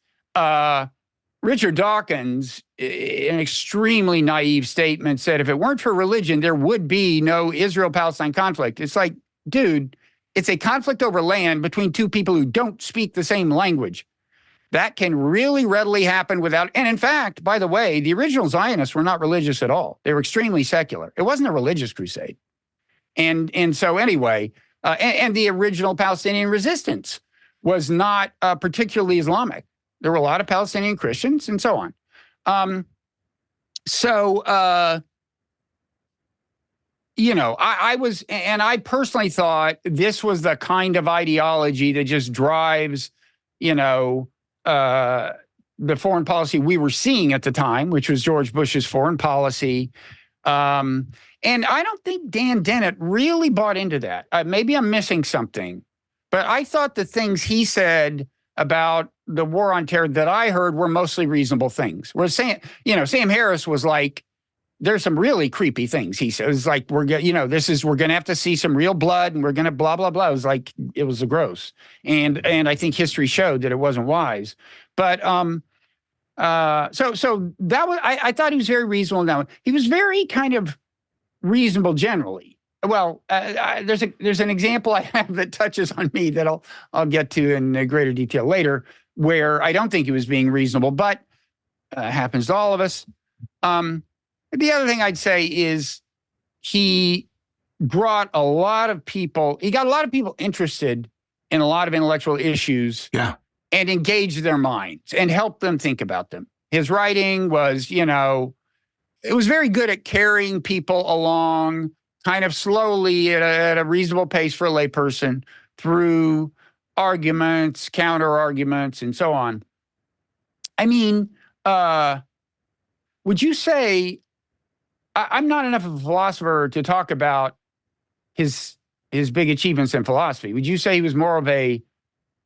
Richard Dawkins, in an extremely naive statement, said if it weren't for religion, there would be no Israel-Palestine conflict. It's like, dude, it's a conflict over land between two people who don't speak the same language. That can really readily happen without, and in fact, by the way, the original Zionists were not religious at all. They were extremely secular. It wasn't a religious crusade. And so anyway, and the original Palestinian resistance was not particularly Islamic. There were a lot of Palestinian Christians and so on. I personally thought this was the kind of ideology that just drives, the foreign policy we were seeing at the time, which was George Bush's foreign policy. And I don't think Dan Dennett really bought into that. Maybe I'm missing something, but I thought the things he said about the war on terror that I heard were mostly reasonable things. Whereas Sam Harris was like, there's some really creepy things he says, like we're gonna have to see some real blood, and we're gonna blah blah blah. It was like it was gross, and I think history showed that it wasn't wise. But so that was I thought he was very reasonable. Now he was very kind of reasonable generally. Well, there's an example I have that touches on me that I'll get to in greater detail later, where I don't think he was being reasonable, but happens to all of us. The other thing I'd say is he got a lot of people interested in a lot of intellectual issues, and engaged their minds and helped them think about them. His writing was, it was very good at carrying people along kind of slowly at a reasonable pace for a layperson through arguments, counter arguments, and so on. I mean, would you say, I'm not enough of a philosopher to talk about his big achievements in philosophy. Would you say he was more of a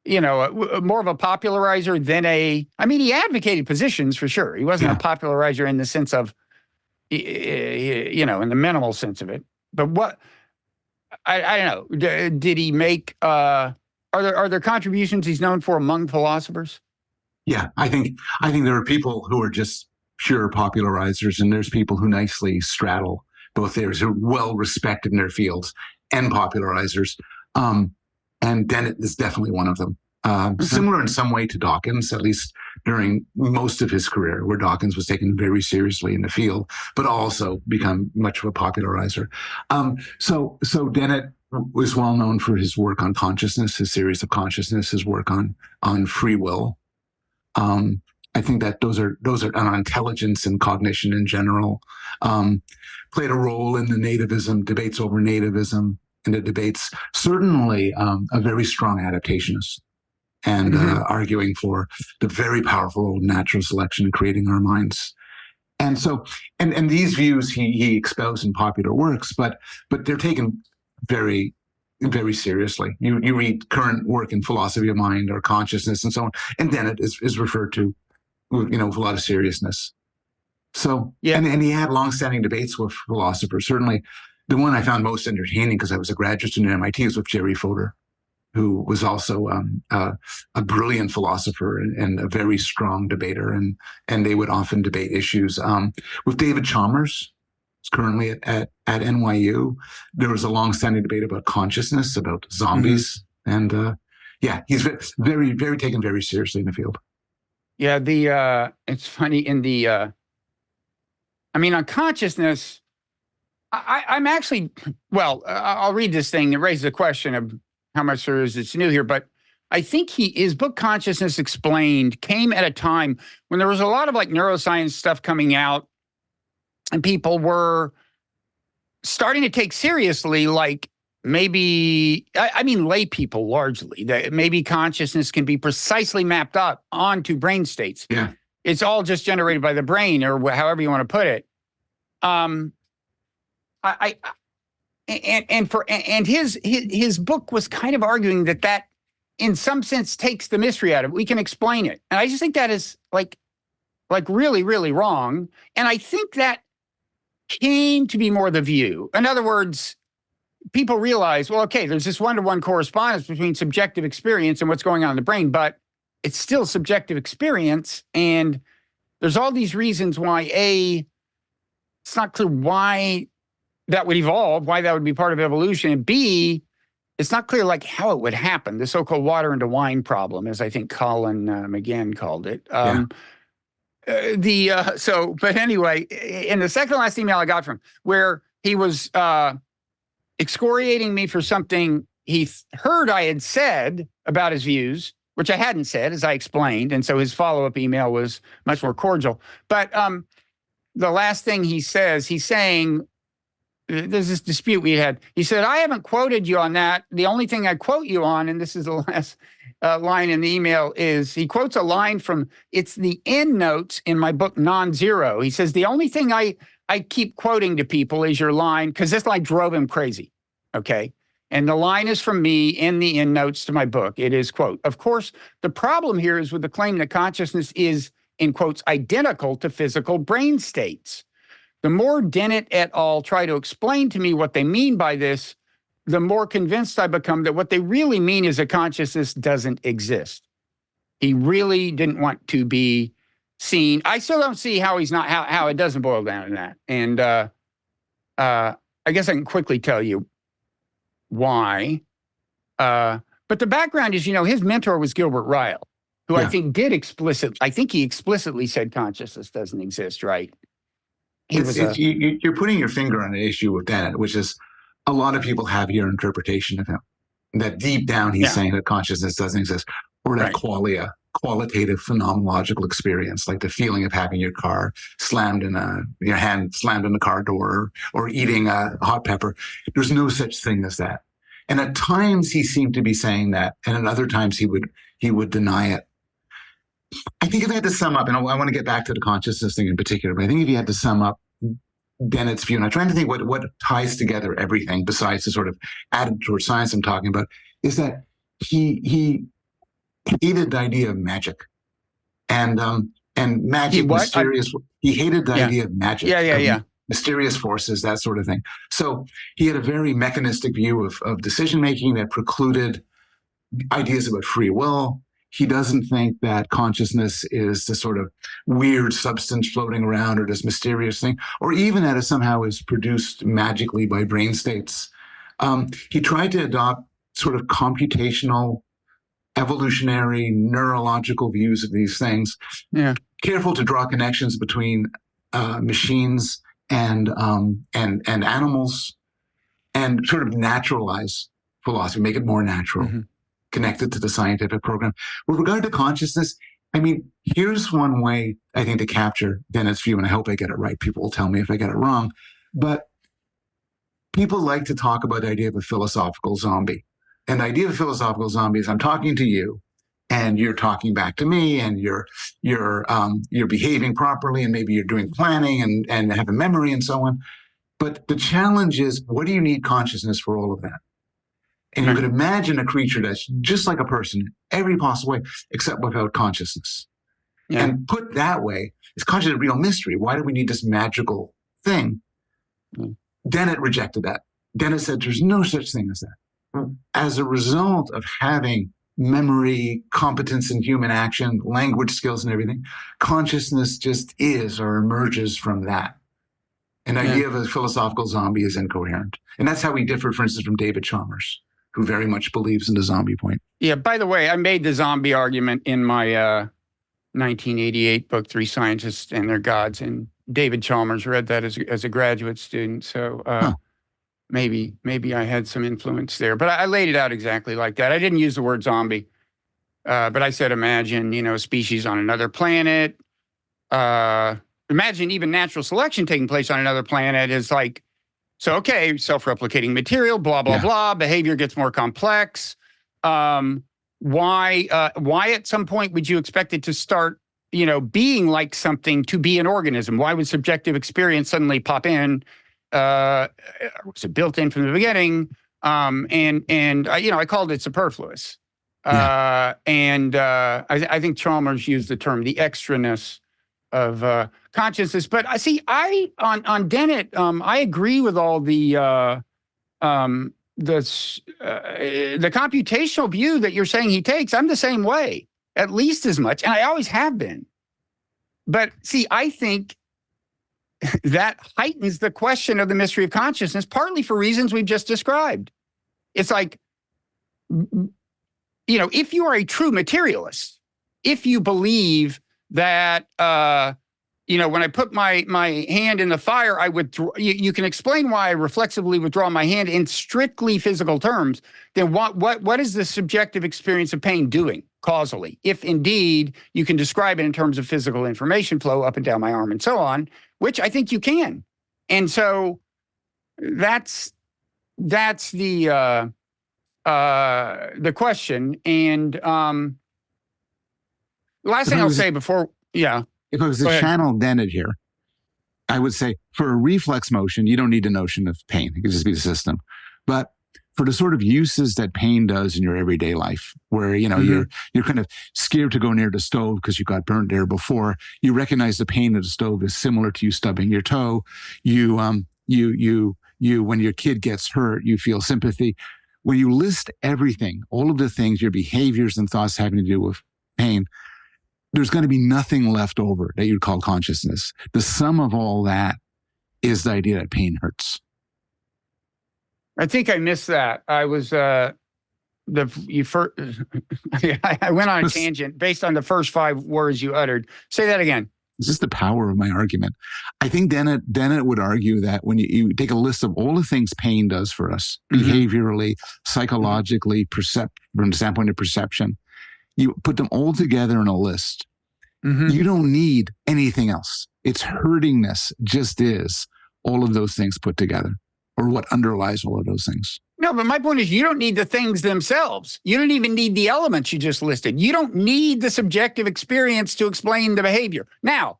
popularizer than he advocated positions for sure. He wasn't a popularizer in the sense of, in the minimal sense of it. But what, I don't know, did he make, are there contributions he's known for among philosophers? Yeah, I think there are people who are just pure popularizers, and there's people who nicely straddle both. There's who are well respected in their fields and popularizers. And Dennett is definitely one of them. Similar in some way to Dawkins, at least during most of his career, where Dawkins was taken very seriously in the field, but also become much of a popularizer. So Dennett was well known for his work on consciousness, his series of consciousness, his work on free will. I think that those are on intelligence and cognition in general. Played a role in the nativism debates over nativism, in the debates. Certainly a very strong adaptationist, and arguing for the very powerful role of natural selection in creating our minds. And so, and these views he espoused in popular works, but they're taken very, very seriously. You read current work in philosophy of mind or consciousness and so on, and Dennett is referred to, with a lot of seriousness. So, and he had long-standing debates with philosophers. Certainly, the one I found most entertaining, because I was a graduate student at MIT, was with Jerry Fodor, who was also a brilliant philosopher and a very strong debater, and they would often debate issues. With David Chalmers, who's currently at NYU, there was a long-standing debate about consciousness, about zombies, and he's very, very taken very seriously in the field. Yeah, it's funny in the, on consciousness, I'm actually, I'll read this thing that raises a question of how much there is that's new here, but I think his book Consciousness Explained came at a time when there was a lot of like neuroscience stuff coming out, and people were starting to take seriously, like maybe, lay people largely, that maybe consciousness can be precisely mapped up onto brain states. Yeah. It's all just generated by the brain, or however you want to put it. His book was kind of arguing that in some sense takes the mystery out of it. We can explain it. And I just think that is like really, really wrong. And I think that came to be more the view. In other words, people realize, well, okay, there's this one-to-one correspondence between subjective experience and what's going on in the brain, but it's still subjective experience. And there's all these reasons why, it's not clear why that would evolve, why that would be part of evolution. And B, it's not clear like how it would happen, the so-called water into wine problem, as I think Colin McGann called it. But anyway, in the second to last email I got from him, where he was excoriating me for something he heard I had said about his views, which I hadn't said, as I explained. And so his follow-up email was much more cordial. But the last thing he says, he's saying, there's this dispute we had. He said, I haven't quoted you on that. The only thing I quote you on, and this is the last line in the email, is he quotes a line from, it's the end notes in my book, Non-Zero. He says, the only thing I keep quoting to people is your line, because this line drove him crazy, okay? And the line is from me in the end notes to my book. It is, quote, of course, the problem here is with the claim that consciousness is, in quotes, identical to physical brain states. The more Dennett et al. Try to explain to me what they mean by this, the more convinced I become that what they really mean is a consciousness doesn't exist. He really didn't want to be seen. I still don't see how he's not, how it doesn't boil down to that. And I guess I can quickly tell you why. But the background is, his mentor was Gilbert Ryle, who I think he explicitly said consciousness doesn't exist, right? You're putting your finger on an issue with Dennett, which is a lot of people have your interpretation of him, that deep down he's saying that consciousness doesn't exist, or that qualitative phenomenological experience, like the feeling of having your car your hand slammed in the car door, or eating a hot pepper. There's no such thing as that. And at times he seemed to be saying that, and at other times he would deny it. I think if I had to sum up, and I want to get back to the consciousness thing in particular, but I think if you had to sum up Dennett's view, and I'm trying to think what ties together everything besides the sort of attitude towards science I'm talking about, is that he hated the idea of magic, and magic, mysterious. He hated the idea of magic. Mysterious forces, that sort of thing. So he had a very mechanistic view of decision making that precluded ideas about free will. He doesn't think that consciousness is the sort of weird substance floating around, or this mysterious thing, or even that it somehow is produced magically by brain states. He tried to adopt sort of computational, evolutionary, neurological views of these things. Yeah. Careful to draw connections between machines and animals, and sort of naturalize philosophy, make it more natural. Mm-hmm. Connected to the scientific program. With regard to consciousness, I mean, here's one way I think to capture Dennett's view, and I hope I get it right. People will tell me if I get it wrong. But people like to talk about the idea of a philosophical zombie. And the idea of a philosophical zombie is I'm talking to you, and you're talking back to me, and you're behaving properly, and maybe you're doing planning and have a memory and so on. But the challenge is, what do you need consciousness for all of that? And you could imagine a creature that's just like a person, every possible way, except without consciousness. Yeah. And put that way, is consciousness a real mystery? Why do we need this magical thing? Dennett rejected that. Dennett said there's no such thing as that. As a result of having memory, competence in human action, language skills and everything, consciousness just is or emerges from that. An idea of a philosophical zombie is incoherent. And that's how we differ, for instance, from David Chalmers, who very much believes in the zombie point. Yeah, by the way, I made the zombie argument in my 1988 book, Three Scientists and Their Gods, and David Chalmers read that as a graduate student. So maybe I had some influence there. But I laid it out exactly like that. I didn't use the word zombie, but I said imagine, a species on another planet. Imagine even natural selection taking place on another planet is like, so, okay, self-replicating material, blah, blah, blah, behavior gets more complex. Why at some point would you expect it to start, being like something to be an organism? Why would subjective experience suddenly pop in? Was it built in from the beginning? I called it superfluous. I think Chalmers used the term the extraness of consciousness. But I see, on Dennett, I agree with all the computational view that you're saying he takes. I'm the same way, at least as much, and I always have been. But see, I think that heightens the question of the mystery of consciousness, partly for reasons we've just described. It's like, if you are a true materialist, if you believe that, when I put my hand in the fire, I withdraw. You can explain why I reflexively withdraw my hand in strictly physical terms. Then what is the subjective experience of pain doing causally? If indeed you can describe it in terms of physical information flow up and down my arm and so on, which I think you can. And so that's the question. And the last thing I'll say before, if I was to channel Dennett here, I would say for a reflex motion, you don't need a notion of pain. It could just be the system. But for the sort of uses that pain does in your everyday life, where, you know, Mhm. you're kind of scared to go near the stove because you got burnt there before. You recognize the pain of the stove is similar to you stubbing your toe. You when your kid gets hurt, you feel sympathy. When you list everything, all of the things, your behaviors and thoughts having to do with pain, there's going to be nothing left over that you'd call consciousness. The sum of all that is the idea that pain hurts. I think I missed that. I was I went on a tangent based on the first 5 words you uttered. Say that again. It's just the power of my argument. I think Dennett would argue that when you take a list of all the things pain does for us, behaviorally, psychologically, from the standpoint of perception, you put them all together in a list. You don't need anything else. Its hurtingness just is all of those things put together, or what underlies all of those things. No, but my point is you don't need the things themselves. You don't even need the elements you just listed. You don't need the subjective experience to explain the behavior. Now,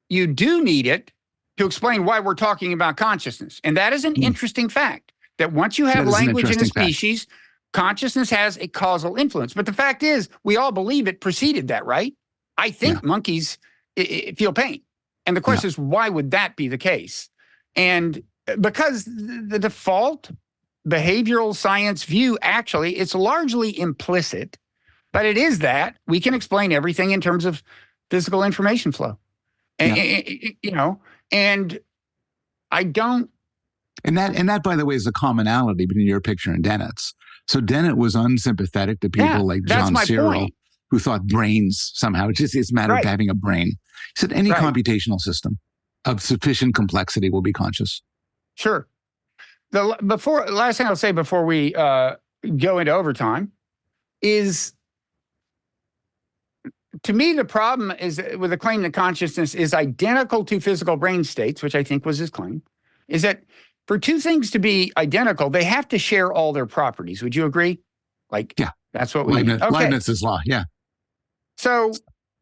you do need it to explain why we're talking about consciousness. And that is an interesting fact, that once you have language in a species, consciousness has a causal influence. But the fact is, we all believe it preceded that, right? I think monkeys feel pain. And the question is, why would that be the case? And because the default behavioral science view, actually, it's largely implicit, but it is that we can explain everything in terms of physical information flow. And, you know, and I don't. And that, by the way, is a commonality between your picture and Dennett's. So Dennett was unsympathetic to people like John Searle, who thought brains somehow, it's a matter of having a brain. He said any computational system of sufficient complexity will be conscious. Sure. Last thing I'll say before we go into overtime is, to me, the problem is with the claim that consciousness is identical to physical brain states, which I think was his claim, is that for two things to be identical, they have to share all their properties. Would you agree? Like, that's what we need. Okay. Leibniz's law, So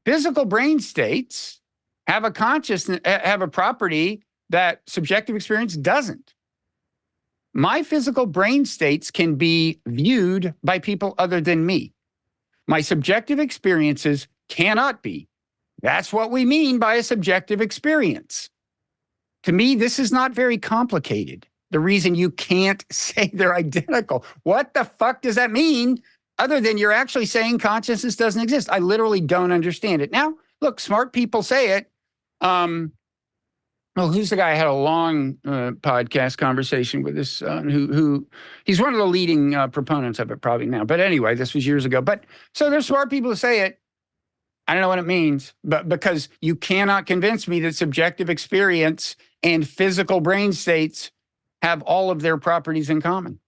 physical brain states have a consciousness, have a property that subjective experience doesn't. My physical brain states can be viewed by people other than me. My subjective experiences cannot be. That's what we mean by a subjective experience. To me, this is not very complicated. The reason you can't say they're identical. What the fuck does that mean, other than you're actually saying consciousness doesn't exist? I literally don't understand it. Now, look, smart people say it. Well, who's the guy I had a long podcast conversation with this who he's one of the leading proponents of it probably now. But anyway, this was years ago. But so there's smart people who say it. I don't know what it means, but because you cannot convince me that subjective experience and physical brain states have all of their properties in common.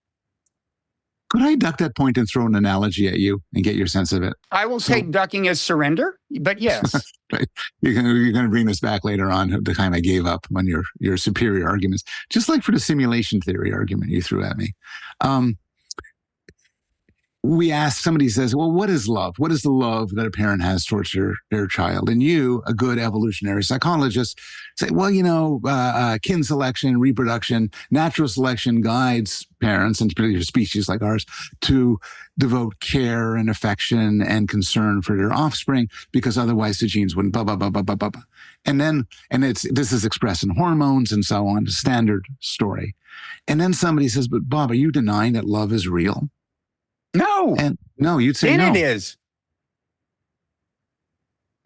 Could I duck that point and throw an analogy at you and get your sense of it? I will take ducking as surrender, but yes. You're going to bring this back later on, the time I gave up on your superior arguments, just like for the simulation theory argument you threw at me. We asked, somebody says, well, what is love? What is the love that a parent has towards their child? And you, a good evolutionary psychologist, say, well, you know, kin selection, reproduction, natural selection guides parents, and particular species like ours, to devote care and affection and concern for their offspring, because otherwise the genes wouldn't blah, blah, blah, blah, blah, blah, blah. And this is expressed in hormones and so on, standard story. And then somebody says, but Bob, are you denying that love is real? No. And no, you'd say no. It is.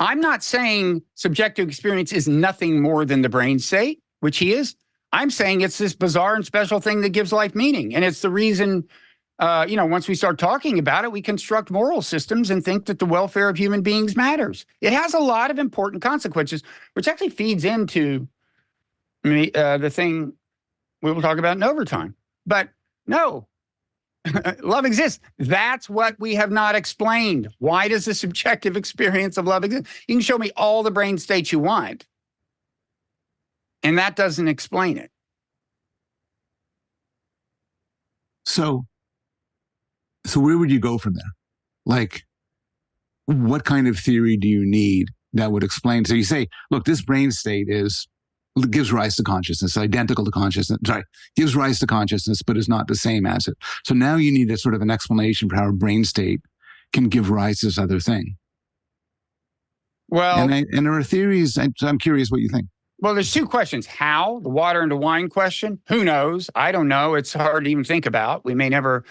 I'm not saying subjective experience is nothing more than the brain state, which he is. I'm saying it's this bizarre and special thing that gives life meaning. And it's the reason, once we start talking about it, we construct moral systems and think that the welfare of human beings matters. It has a lot of important consequences, which actually feeds into the thing we will talk about in overtime. But no. Love exists. That's what we have not explained. Why does the subjective experience of love exist? You can show me all the brain states you want, and that doesn't explain it. So where would you go from there? Like, what kind of theory do you need that would explain? So you say, look, this brain state is gives rise to consciousness, identical to consciousness. Sorry, gives rise to consciousness, but is not the same as it. So now you need a sort of an explanation for how a brain state can give rise to this other thing. Well, and there are theories. I'm curious what you think. Well, there's two questions. How? The water into wine question. Who knows? I don't know. It's hard to even think about. We may never.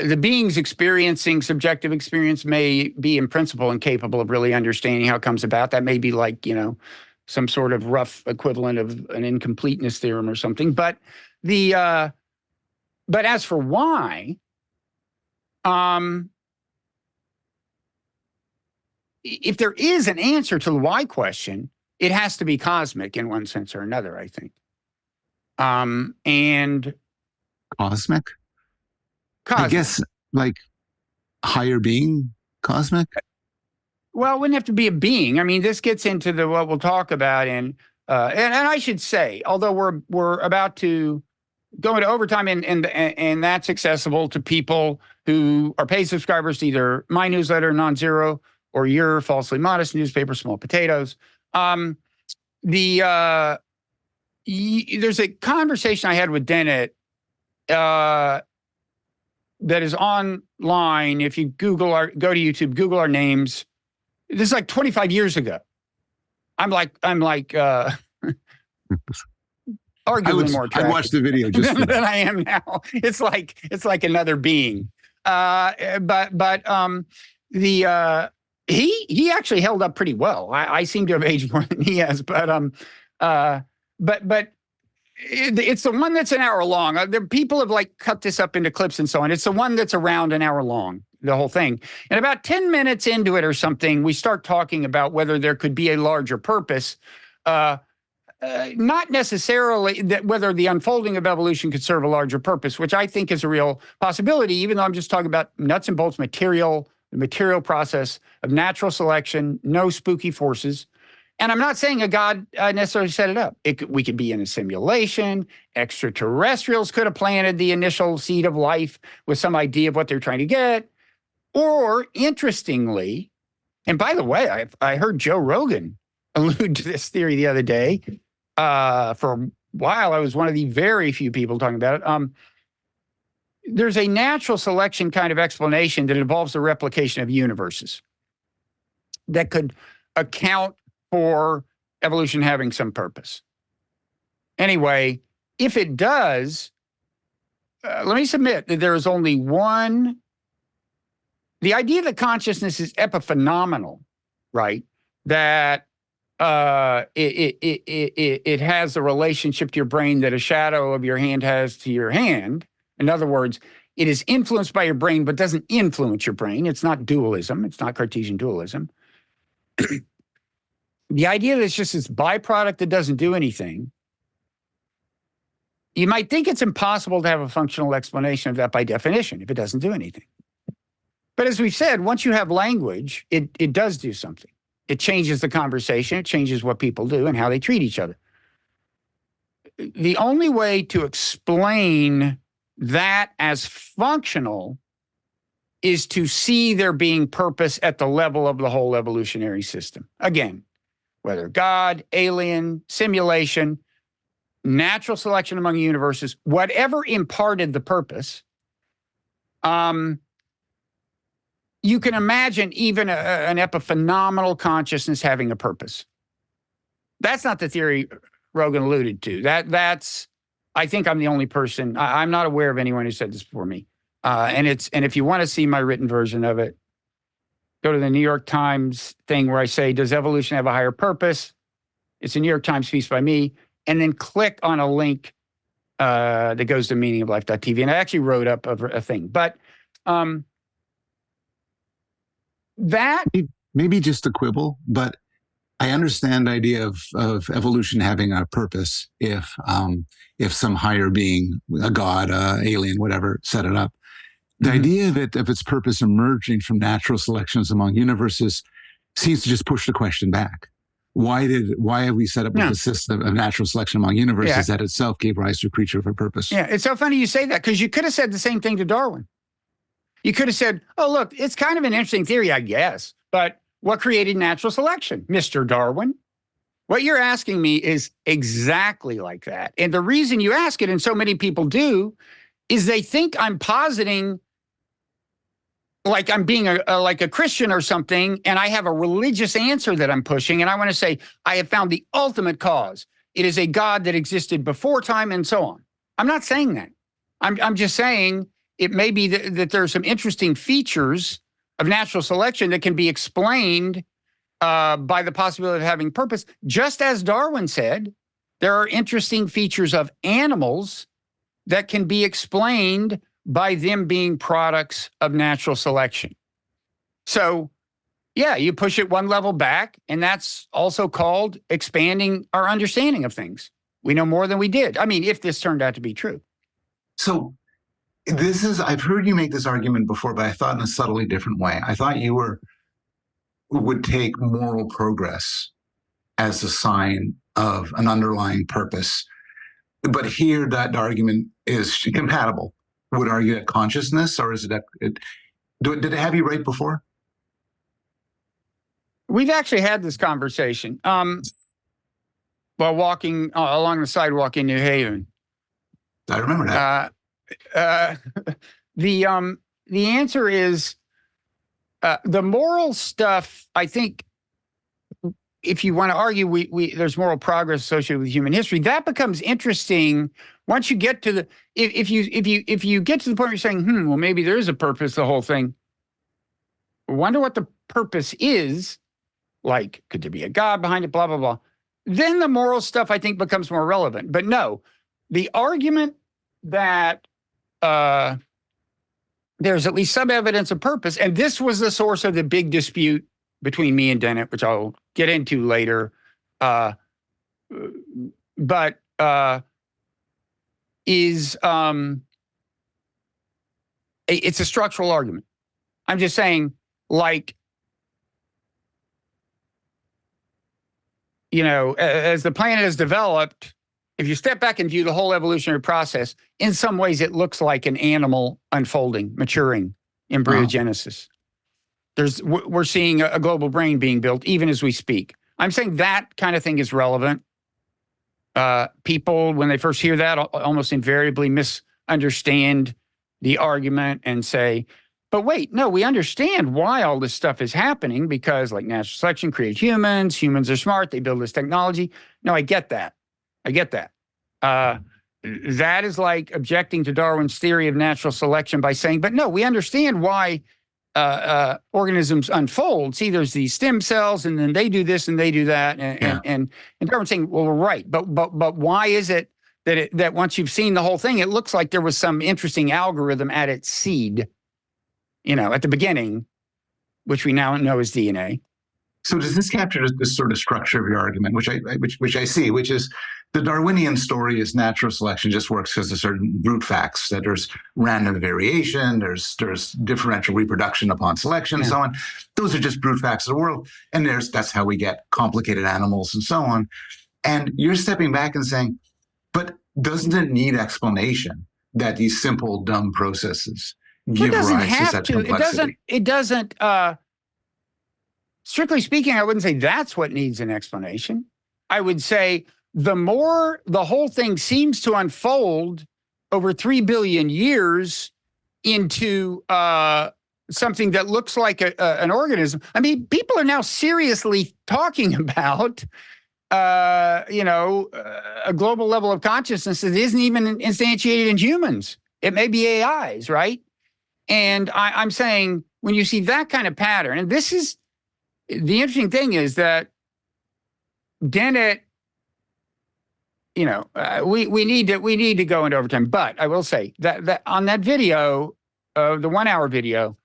The beings experiencing subjective experience may be in principle incapable of really understanding how it comes about. That may be like, some sort of rough equivalent of an incompleteness theorem or something. But as for why, if there is an answer to the why question, it has to be cosmic in one sense or another, I think. And cosmic? I guess like higher being, cosmic? Well, it wouldn't have to be a being. I mean, this gets into what we'll talk about and I should say, although we're about to go into overtime and that's accessible to people who are paid subscribers to either my newsletter, Non-Zero, or your falsely modest newspaper, Small Potatoes. There's a conversation I had with Dennett that is online. If you go to YouTube, Google our names. This is like 25 years ago. I'm like arguably more attractive. I watched the video just than I am now. It's like another being. He actually held up pretty well. I seem to have aged more than he has, but it's the one that's an hour long. The people have like cut this up into clips and so on. It's the one that's around an hour long, the whole thing. And about 10 minutes into it or something, we start talking about whether there could be a larger purpose. Not necessarily that whether the unfolding of evolution could serve a larger purpose, which I think is a real possibility, even though I'm just talking about nuts and bolts material, the material process of natural selection, no spooky forces. And I'm not saying a God necessarily set it up. We could be in a simulation. Extraterrestrials could have planted the initial seed of life with some idea of what they're trying to get. Or, interestingly, and by the way, I heard Joe Rogan allude to this theory the other day. For a while, I was one of the very few people talking about it. There's a natural selection kind of explanation that involves the replication of universes that could account for evolution having some purpose. Anyway, if it does, let me submit that there is only one. The idea that consciousness is epiphenomenal, right? That it has a relationship to your brain that a shadow of your hand has to your hand. In other words, it is influenced by your brain, but doesn't influence your brain. It's not dualism. It's not Cartesian dualism. The idea that it's just this byproduct that doesn't do anything, you might think it's impossible to have a functional explanation of that by definition if it doesn't do anything. But as we've said, once you have language, it does do something. It changes the conversation. It changes what people do and how they treat each other. The only way to explain that as functional is to see there being purpose at the level of the whole evolutionary system. Again, whether God, alien, simulation, natural selection among universes, whatever imparted the purpose, you can imagine even an epiphenomenal consciousness having a purpose. That's not the theory Rogan alluded to. That's I think I'm the only person. I'm not aware of anyone who said this before me. And if you want to see my written version of it, go to the New York Times thing where I say, does evolution have a higher purpose? It's a New York Times piece by me. And then click on a link that goes to meaningoflife.tv. And I actually wrote up a thing. But that... Maybe just a quibble, but I understand the idea of evolution having a purpose if some higher being, a god, alien, whatever, set it up. The idea of its purpose emerging from natural selections among universes seems to just push the question back. Why have we set up a system of natural selection among universes that itself gave rise to a creature of a purpose? Yeah, it's so funny you say that, because you could have said the same thing to Darwin. You could have said, oh, look, it's kind of an interesting theory, I guess, but what created natural selection? Mr. Darwin. What you're asking me is exactly like that. And the reason you ask it, and so many people do, is they think I'm positing like I'm being like a Christian or something, and I have a religious answer that I'm pushing, and I want to say I have found the ultimate cause. It is a God that existed before time, and so on. I'm not saying that. I'm just saying it may be that there are some interesting features of natural selection that can be explained by the possibility of having purpose. Just as Darwin said, there are interesting features of animals that can be explained by them being products of natural selection. So, yeah, you push it one level back, and that's also called expanding our understanding of things. We know more than we did. I mean, if this turned out to be true. So I've heard you make this argument before, but I thought in a subtly different way. I thought you would take moral progress as a sign of an underlying purpose. But here that argument is compatible. Would argue that consciousness, or is it did it have you right before? We've actually had this conversation while walking along the sidewalk in New Haven. I remember that. The answer is the moral stuff. I think if you want to argue there's moral progress associated with human history, that becomes interesting once you get to the if you get to the point where you're saying, well, maybe there is a purpose to the whole thing. I wonder what the purpose is. Like, could there be a God behind it? Blah blah blah. Then the moral stuff, I think, becomes more relevant. But no, the argument that there's at least some evidence of purpose, and this was the source of the big dispute between me and Dennett, which I'll get into later. But it's a structural argument. I'm just saying, like, as the planet has developed, if you step back and view the whole evolutionary process, in some ways it looks like an animal unfolding, maturing, embryogenesis. We're seeing a global brain being built even as we speak. I'm saying that kind of thing is relevant. People, when they first hear that, almost invariably misunderstand the argument and say, but wait, no, we understand why all this stuff is happening because, like, natural selection created humans. Humans are smart. They build this technology. No, I get that. That is like objecting to Darwin's theory of natural selection by saying, but no, we understand why organisms unfold. See, there's these stem cells, and then they do this and they do that. And Darwin's saying, well, we're right. But why is it that once you've seen the whole thing, it looks like there was some interesting algorithm at its seed, at the beginning, which we now know is DNA. So does this capture this sort of structure of your argument, which I see, which is the Darwinian story is natural selection just works because of certain brute facts, that there's random variation, there's differential reproduction upon selection, and so on. Those are just brute facts of the world. And that's how we get complicated animals and so on. And you're stepping back and saying, but doesn't it need explanation that these simple, dumb processes give rise to such complexity? It doesn't. Strictly speaking, I wouldn't say that's what needs an explanation. I would say the more the whole thing seems to unfold over 3 billion years into something that looks like an organism. I mean, people are now seriously talking about, a global level of consciousness that isn't even instantiated in humans. It may be AIs, right? And I'm saying when you see that kind of pattern, and this is, the interesting thing is that Dennett, we need to go into overtime. But I will say that on that video, the 1 hour video,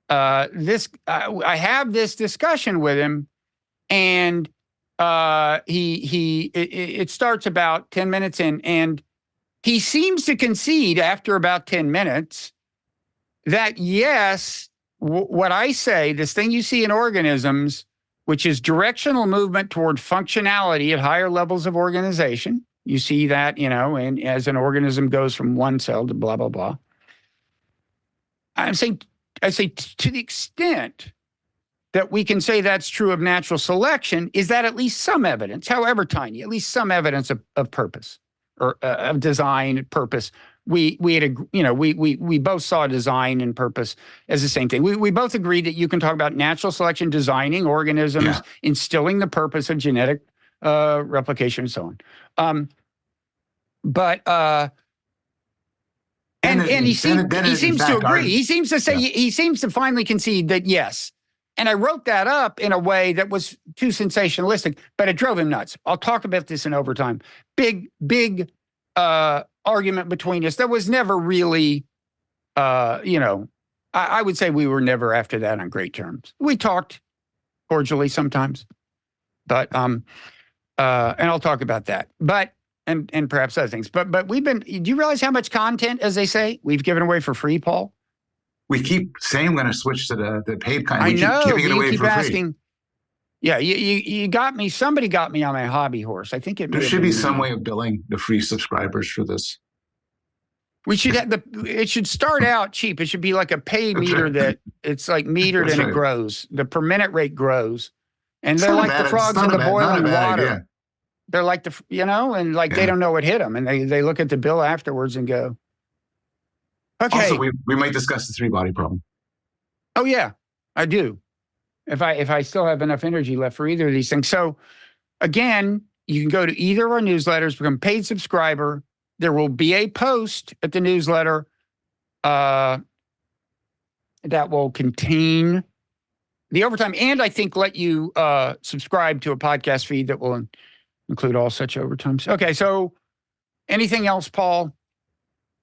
I have this discussion with him, and it starts about 10 minutes in, and he seems to concede after about 10 minutes that yes, what I say, this thing you see in organisms, which is directional movement toward functionality at higher levels of organization. You see that, and as an organism goes from one cell to blah, blah, blah. I say to the extent that we can say that's true of natural selection is that at least some evidence, however tiny, at least some evidence of purpose or of design purpose. We both saw design and purpose as the same thing. We both agreed that you can talk about natural selection designing organisms, instilling the purpose of genetic replication, and so on. And he seems to agree. He seems to say, he seems to finally concede that yes. And I wrote that up in a way that was too sensationalistic, but it drove him nuts. I'll talk about this in overtime. Big argument between us. That was never really, I would say we were never after that on great terms. We talked cordially sometimes, but, and I'll talk about that. But, and perhaps other things. But we've been, do you realize how much content, as they say, we've given away for free, Paul? We keep saying we're going to switch to the paid content. I know. Keep giving it away keep for asking. Free. Yeah, you got me. Somebody got me on my hobby horse. I think there should be some way of billing the free subscribers for this. We should have it should start out cheap. It should be like a pay meter that it's like metered and it grows. The per minute rate grows. And they're like the frogs in the boiling water. Idea. They're like and like they don't know what hit them. And they look at the bill afterwards and go, okay. Also, we might discuss the three-body problem. Oh, yeah, I do. If I still have enough energy left for either of these things. So, again, you can go to either of our newsletters, become a paid subscriber. There will be a post at the newsletter that will contain the overtime and I think let you subscribe to a podcast feed that will include all such overtimes. Okay, so anything else, Paul?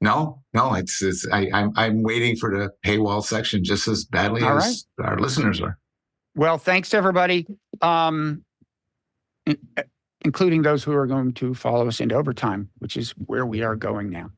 No, I'm waiting for the paywall section just as badly as our listeners are. Well, thanks to everybody, including those who are going to follow us into overtime, which is where we are going now.